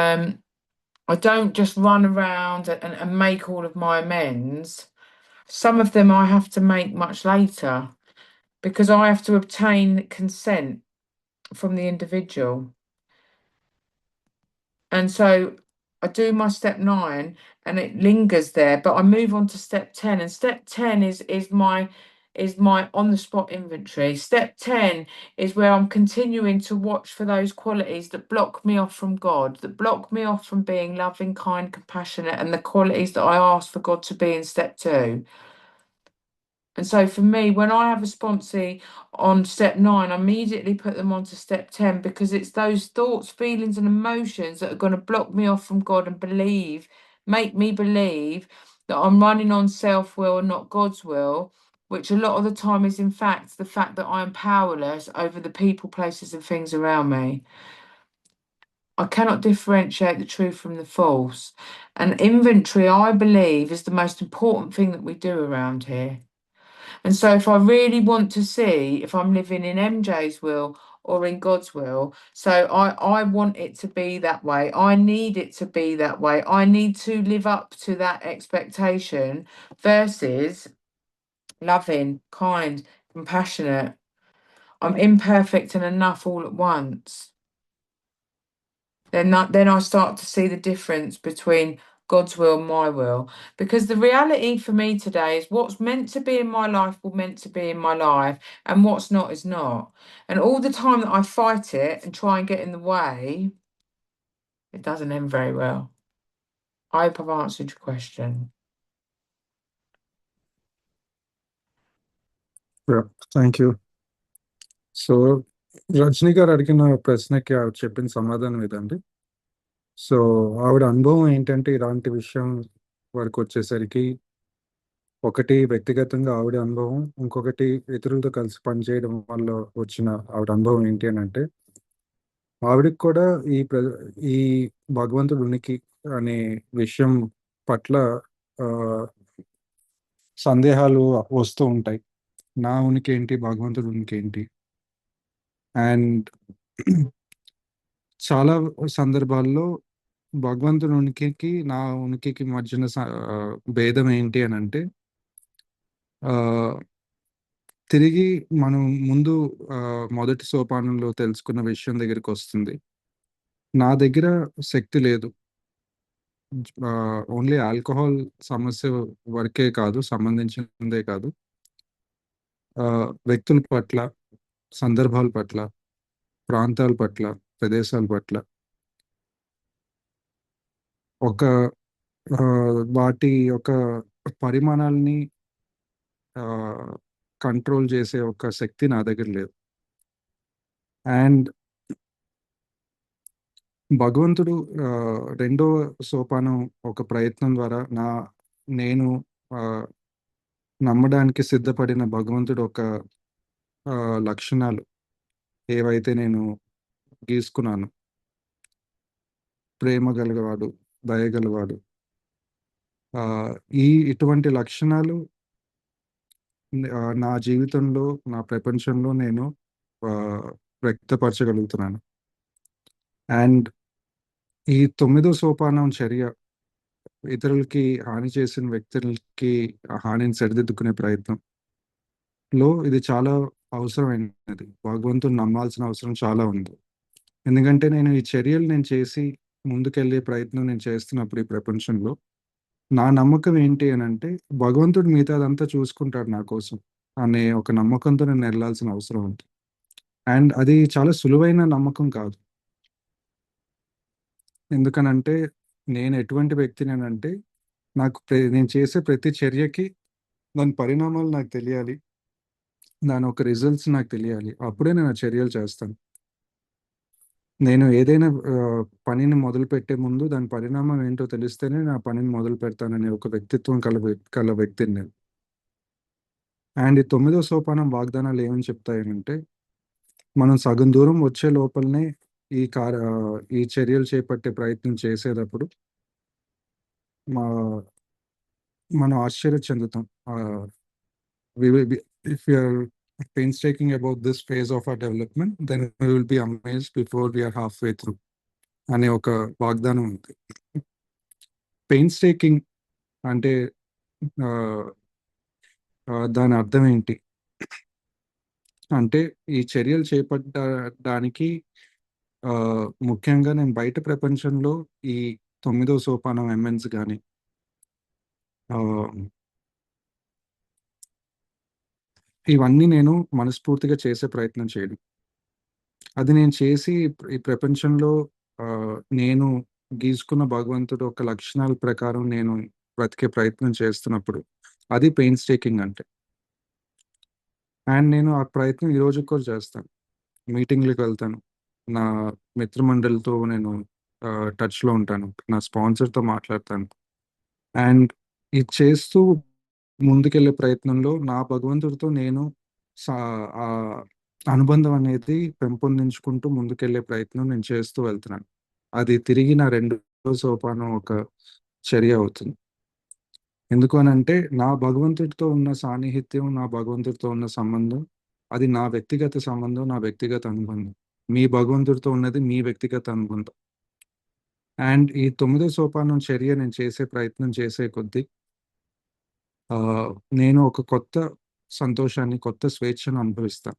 I don't just run around and make all of my amends. Some of them I have to make much later, because I have to obtain consent from the individual. And so I do my step 9 and it lingers there, but I move on to step 10. And step 10 is my on the spot inventory. Step 10 is where I'm continuing to watch for those qualities that block me off from God, that block me off from being loving, kind, compassionate, and the qualities that I ask for God to be in step 2. And so for me, when I have a sponsee on step 9, I immediately put them onto step 10, because it's those thoughts, feelings, and emotions that are going to block me off from God and make me believe that I'm running on self-will and not God's will, which a lot of the time is in fact the fact that I am powerless over the people, places, and things around me. I cannot differentiate the truth from the false. And inventory, I believe, is the most important thing that we do around here. And so if I really want to see if I'm living in MJ's will or in God's will, so I want it to be that way. I need it to be that way. I need to live up to that expectation versus loving, kind, compassionate. I'm imperfect and enough all at once. Then I start to see the difference between God's will and my will. Because the reality for me today is what's meant to be in my life will meant to be in my life, and what's not is not. And all the time that I fight it and try and get in the way, it doesn't end very well. I hope I've answered your question. Thank you. So Rajani గారు అడిగిన ప్రశ్నకి ఆవిడ చెప్పిన సమాధానం ఇదండి. So ఆవిడ అనుభవం ఏంటంటే ఇలాంటి విషయం వరకు వచ్చేసరికి, ఒకటి వ్యక్తిగతంగా ఆవిడ అనుభవం, ఇంకొకటి ఇతరులతో కలిసి పనిచేయడం వల్ల వచ్చిన ఆవిడ అనుభవం ఏంటి అని అంటే, ఆవిడకి కూడా ఈ ప్ర ఈ భగవంతుడు ఉనికి అనే విషయం పట్ల సందేహాలు వస్తూ ఉంటాయి. నా ఉనికి ఏంటి? భగవంతుడి ఉనికి ఏంటి? అండ్ చాలా సందర్భాల్లో భగవంతుని ఉనికికి, నా ఉనికికి మధ్యన భేదం ఏంటి అనంటే తిరిగి మనం ముందు మొదటి సోపానంలో తెలుసుకున్న విషయం దగ్గరికొస్తుంది. నా దగ్గర శక్తి లేదు. ఓన్లీ ఆల్కహాల్ సమస్య వరకే కాదు, సంబంధించిందే కాదు. వ్యక్తుల పట్ల, సందర్భాల పట్ల, ప్రాంతాల పట్ల, ప్రదేశాల పట్ల ఒక వాటి యొక్క పరిమాణాల్ని కంట్రోల్ చేసే ఒక శక్తి నా దగ్గర లేదు. అండ్ భగవంతుడు రెండో సోపానం ఒక ప్రయత్నం ద్వారా నేను నమ్మడానికి సిద్ధపడిన భగవంతుడు ఒక లక్షణాలు ఏవైతే నేను గీసుకున్నాను, ప్రేమ గలవాడు, దయ గలవాడు, ఇటువంటి లక్షణాలు నా జీవితంలో, నా ప్రపంచంలో నేను వ్యక్తపరచగలుగుతున్నాను. అండ్ ఈ 9వ సోపానం చర్య ఇతరులకి హాని చేసిన వ్యక్తులకి ఆ హానిని సరిదిద్దుకునే ప్రయత్నంలో ఇది చాలా అవసరమైనది. భగవంతుని నమ్మాల్సిన అవసరం చాలా ఉంది. ఎందుకంటే నేను ఈ చర్యలు నేను చేసి ముందుకెళ్ళే ప్రయత్నం నేను చేస్తున్నప్పుడు ఈ ప్రపంచంలో నా నమ్మకం ఏంటి అనంటే భగవంతుడు మిగతాదంతా చూసుకుంటాడు నా కోసం అనే ఒక నమ్మకంతో నేను వెళ్ళాల్సిన అవసరం ఉంది. అండ్ అది చాలా సులువైన నమ్మకం కాదు. ఎందుకనంటే నేను ఎటువంటి వ్యక్తినేనంటే నేను చేసే ప్రతి చర్యకి దాని పరిణామాలు నాకు తెలియాలి. దాని ఒక రిజల్ట్స్ నాకు తెలియాలి. అప్పుడే నేను ఆ చర్యలు చేస్తాను. నేను ఏదైనా పనిని మొదలుపెట్టే ముందు దాని పరిణామం ఏంటో తెలిస్తేనే నా పనిని మొదలు పెడతాననే ఒక వ్యక్తిత్వం కల వ్యక్తిని నేను. అండ్ ఈ 9వ సోపానం వాగ్దానాలు ఏమని చెప్తాయనంటే మనం సగం దూరం వచ్చే లోపలనే ఈ చర్యలు చేపట్టే ప్రయత్నం చేసేటప్పుడు మనం ఆశ్చర్య చెందుతాం. If we are painstaking about this phase of our development, then we will be amazed before we are halfway through అనే ఒక వాగ్దానం ఉంది. పెయిన్స్టేకింగ్ అంటే దాని అర్థం ఏంటి అంటే ఈ చర్యలు చేపట్టడానికి ముఖ్యంగా నేను బయట ప్రపంచంలో ఈ 9వ సోపానం ఎంఎన్స్ కానీ ఇవన్నీ నేను మనస్ఫూర్తిగా చేసే ప్రయత్నం చేయడం. అది నేను చేసి ఈ ప్రపంచంలో నేను గీసుకున్న భగవంతుడు ఒక లక్షణాల ప్రకారం నేను బ్రతికే ప్రయత్నం చేస్తున్నప్పుడు అది పెయిన్స్టేకింగ్ అంటే. అండ్ నేను ఆ ప్రయత్నం ఈ రోజు కూడా చేస్తాను. మీటింగ్‌లకి వెళ్తాను. నా మిత్రమండలితో నేను టచ్‌లో ఉంటాను. నా స్పాన్సర్‌తో మాట్లాడతాను. అండ్ ఇది చేస్తూ ముందుకెళ్ళే ప్రయత్నంలో నా భగవంతుడితో నేను అనుబంధం అనేది పెంపొందించుకుంటూ ముందుకెళ్ళే ప్రయత్నం నేను చేస్తూ వెళ్తున్నాను. అది తిరిగి నా రెండో సోపానం ఒక చర్య అవుతుంది. ఎందుకు అనంటే నా భగవంతుడితో ఉన్న సాన్నిహిత్యం, నా భగవంతుడితో ఉన్న సంబంధం అది నా వ్యక్తిగత సంబంధం, నా వ్యక్తిగత అనుబంధం. మీ భగవంతుడితో ఉన్నది మీ వ్యక్తిగత అనుబంధం. అండ్ ఈ 9వ సోపానం చర్య నేను చేసే ప్రయత్నం చేసే కొద్దీ నేను ఒక కొత్త సంతోషాన్ని, కొత్త స్వేచ్ఛను అనుభవిస్తాను.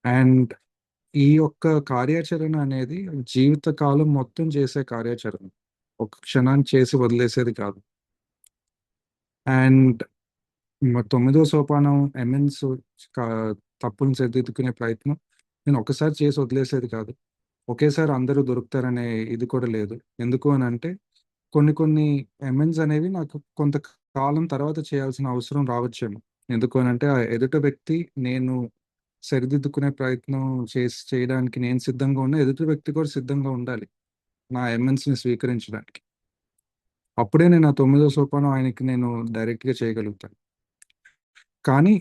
అండ్ ఈ యొక్క కార్యాచరణ అనేది జీవితకాలం మొత్తం చేసే కార్యాచరణ. ఒక క్షణాన్ని చేసి వదిలేసేది కాదు. అండ్ 9వ సోపానం ఎమెన్స్ తప్పులను సరిదిద్దుకునే ప్రయత్నం నేను ఒకసారి చేసి వదిలేసేది కాదు. ఒకేసారి అందరూ దొరుకుతారనే ఇది కూడా లేదు. ఎందుకు అనంటే కొన్ని ఎమెన్స్ అనేవి నాకు కొంతకాలం తర్వాత చేయాల్సిన అవసరం రావచ్చేమో. ఎందుకు అనంటే ఆ ఎదుట వ్యక్తి నేను సరిదిద్దుకునే ప్రయత్నం చేయడానికి నేను సిద్ధంగా ఉన్నా, ఎదుటి వ్యక్తి కూడా సిద్ధంగా ఉండాలి నా ఎమెన్స్‌ని స్వీకరించడానికి. అప్పుడే నేను ఆ 9వ సోపానం ఆయనకి నేను డైరెక్ట్‌గా చేయగలుగుతాను. కానీ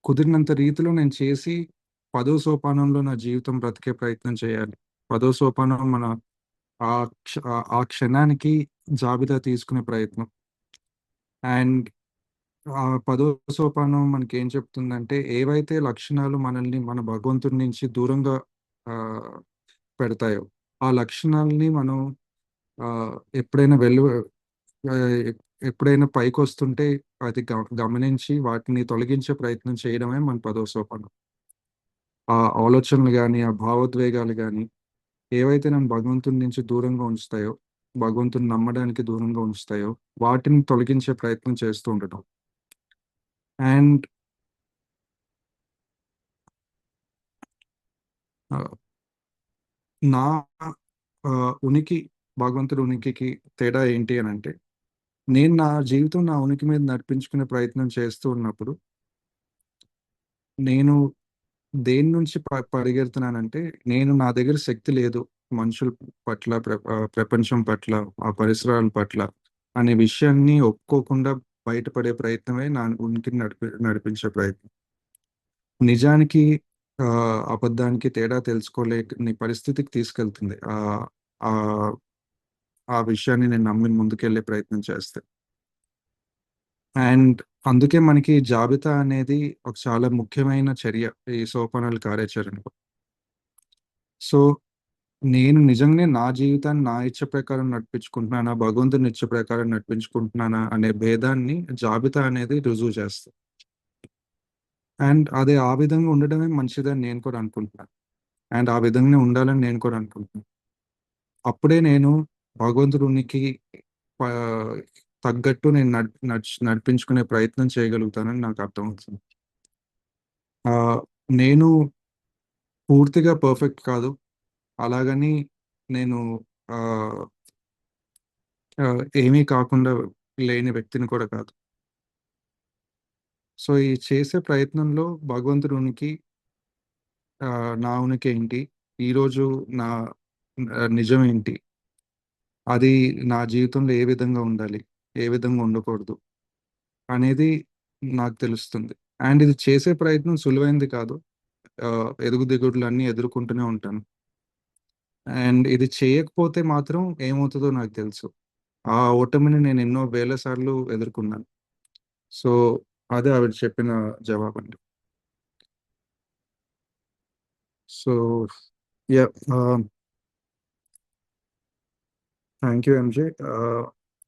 కుదిరినంత రీతిలో నేను చేసి 10వ సోపానంలో నా జీవితం బ్రతికే ప్రయత్నం చేయాలి. 10వ సోపానం మన ఆ క్షణానికి జాబితా తీసుకునే ప్రయత్నం. అండ్ ఆ 10వ సోపానం మనకేం చెప్తుందంటే, ఏవైతే లక్షణాలు మనల్ని మన భగవంతుడి నుంచి దూరంగా ఆహ్, పెడతాయో, ఆ లక్షణాల్ని మనం ఎప్పుడైనా ఆహ్, ఎప్పుడైనా పైకొస్తుంటే అది గమనించి వాటిని తొలగించే ప్రయత్నం చేయడమే మన 10వ సోపానం. ఆ ఆలోచనలు గాని, ఆ భావోద్వేగాలు గాని, ఏవైతే నన్ను భగవంతుడి నుంచి దూరంగా ఉంచుతాయో, భగవంతుడిని నమ్మడానికి దూరంగా ఉంచుతాయో, వాటిని తొలగించే ప్రయత్నం చేస్తూ ఉండటం. అండ్ ఆహ్, నా భగవంతుడి ఉనికికి తేడా ఏంటి అనంటే, నేను నా జీవితం నా ఉనికి మీద నడిపించుకునే ప్రయత్నం చేస్తూ ఉన్నప్పుడు, నేను దేని నుంచి పరిగెడుతున్నానంటే, నేను నా దగ్గర శక్తి లేదు మనుషుల పట్ల, ప్రపంచం పట్ల, ఆ పరిసరాల పట్ల అనే విషయాన్ని ఒప్పుకోకుండా బయటపడే ప్రయత్నమే నా ఉనికిని నడిపించే ప్రయత్నం. నిజానికి అబద్ధానికి తేడా తెలుసుకోలేని పరిస్థితికి తీసుకెళ్తుంది. ఆహ్, ఆ విషయాన్ని నేను నమ్మి ముందుకెళ్ళే ప్రయత్నం చేస్తే. అండ్ అందుకే మనకి జాబితా అనేది ఒక చాలా ముఖ్యమైన చర్య ఈ సోపానాల కార్యాచరణలో. సో, నేను నిజంగానే నా జీవితాన్ని నా ఇచ్చ ప్రకారం నడిపించుకుంటున్నానా? భగవంతుని ఇచ్చ ప్రకారం నడిపించుకుంటున్నానా? అనే భేదాన్ని జాబితా అనేది రుజువు చేస్తది. అండ్ అది ఆ విధంగా ఉండడమే మంచిదని నేను కూడా అనుకుంటున్నాను. అండ్ ఆ విధంగానే ఉండాలని నేను కూడా అనుకుంటున్నాను. అప్పుడే నేను భగవంతుడి ఉనికి ప తగ్గట్టు నేను నడిపించుకునే ప్రయత్నం చేయగలుగుతానని నాకు అర్థమవుతుంది. నేను పూర్తిగా పర్ఫెక్ట్ కాదు. అలాగని నేను ఆహ్, ఏమీ కాకుండా లేని వ్యక్తిని కూడా కాదు. సో, ఈ చేసే ప్రయత్నంలో భగవంతుడి ఉనికి, నా ఉనికి ఏంటి? ఈరోజు నా నిజం ఏంటి? అది నా జీవితంలో ఏ విధంగా ఉండాలి? ఏ విధంగా ఉండకూడదు? అనేది నాకు తెలుస్తుంది. అండ్ ఇది చేసే ప్రయత్నం సులువైంది కాదు. ఎదుగుదిగుడులన్నీ ఎదుర్కొంటూనే ఉంటాను. అండ్ ఇది చేయకపోతే మాత్రం ఏమవుతదో నాకు తెలుసు. ఆ ఓటమిని నేను ఎన్నో వేల సార్లు ఎదుర్కొన్నాను. సో, అదే ఆవిడ చెప్పిన జవాబండి. So, yeah! Thank you MJ.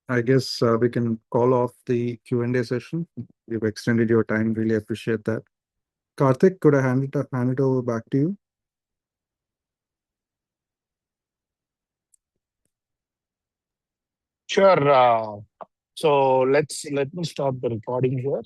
I guess we can call off the Q&A session. You've extended your time. Really appreciate that. Karthik, could I hand it over back to you? Sure. So let me stop the recording here.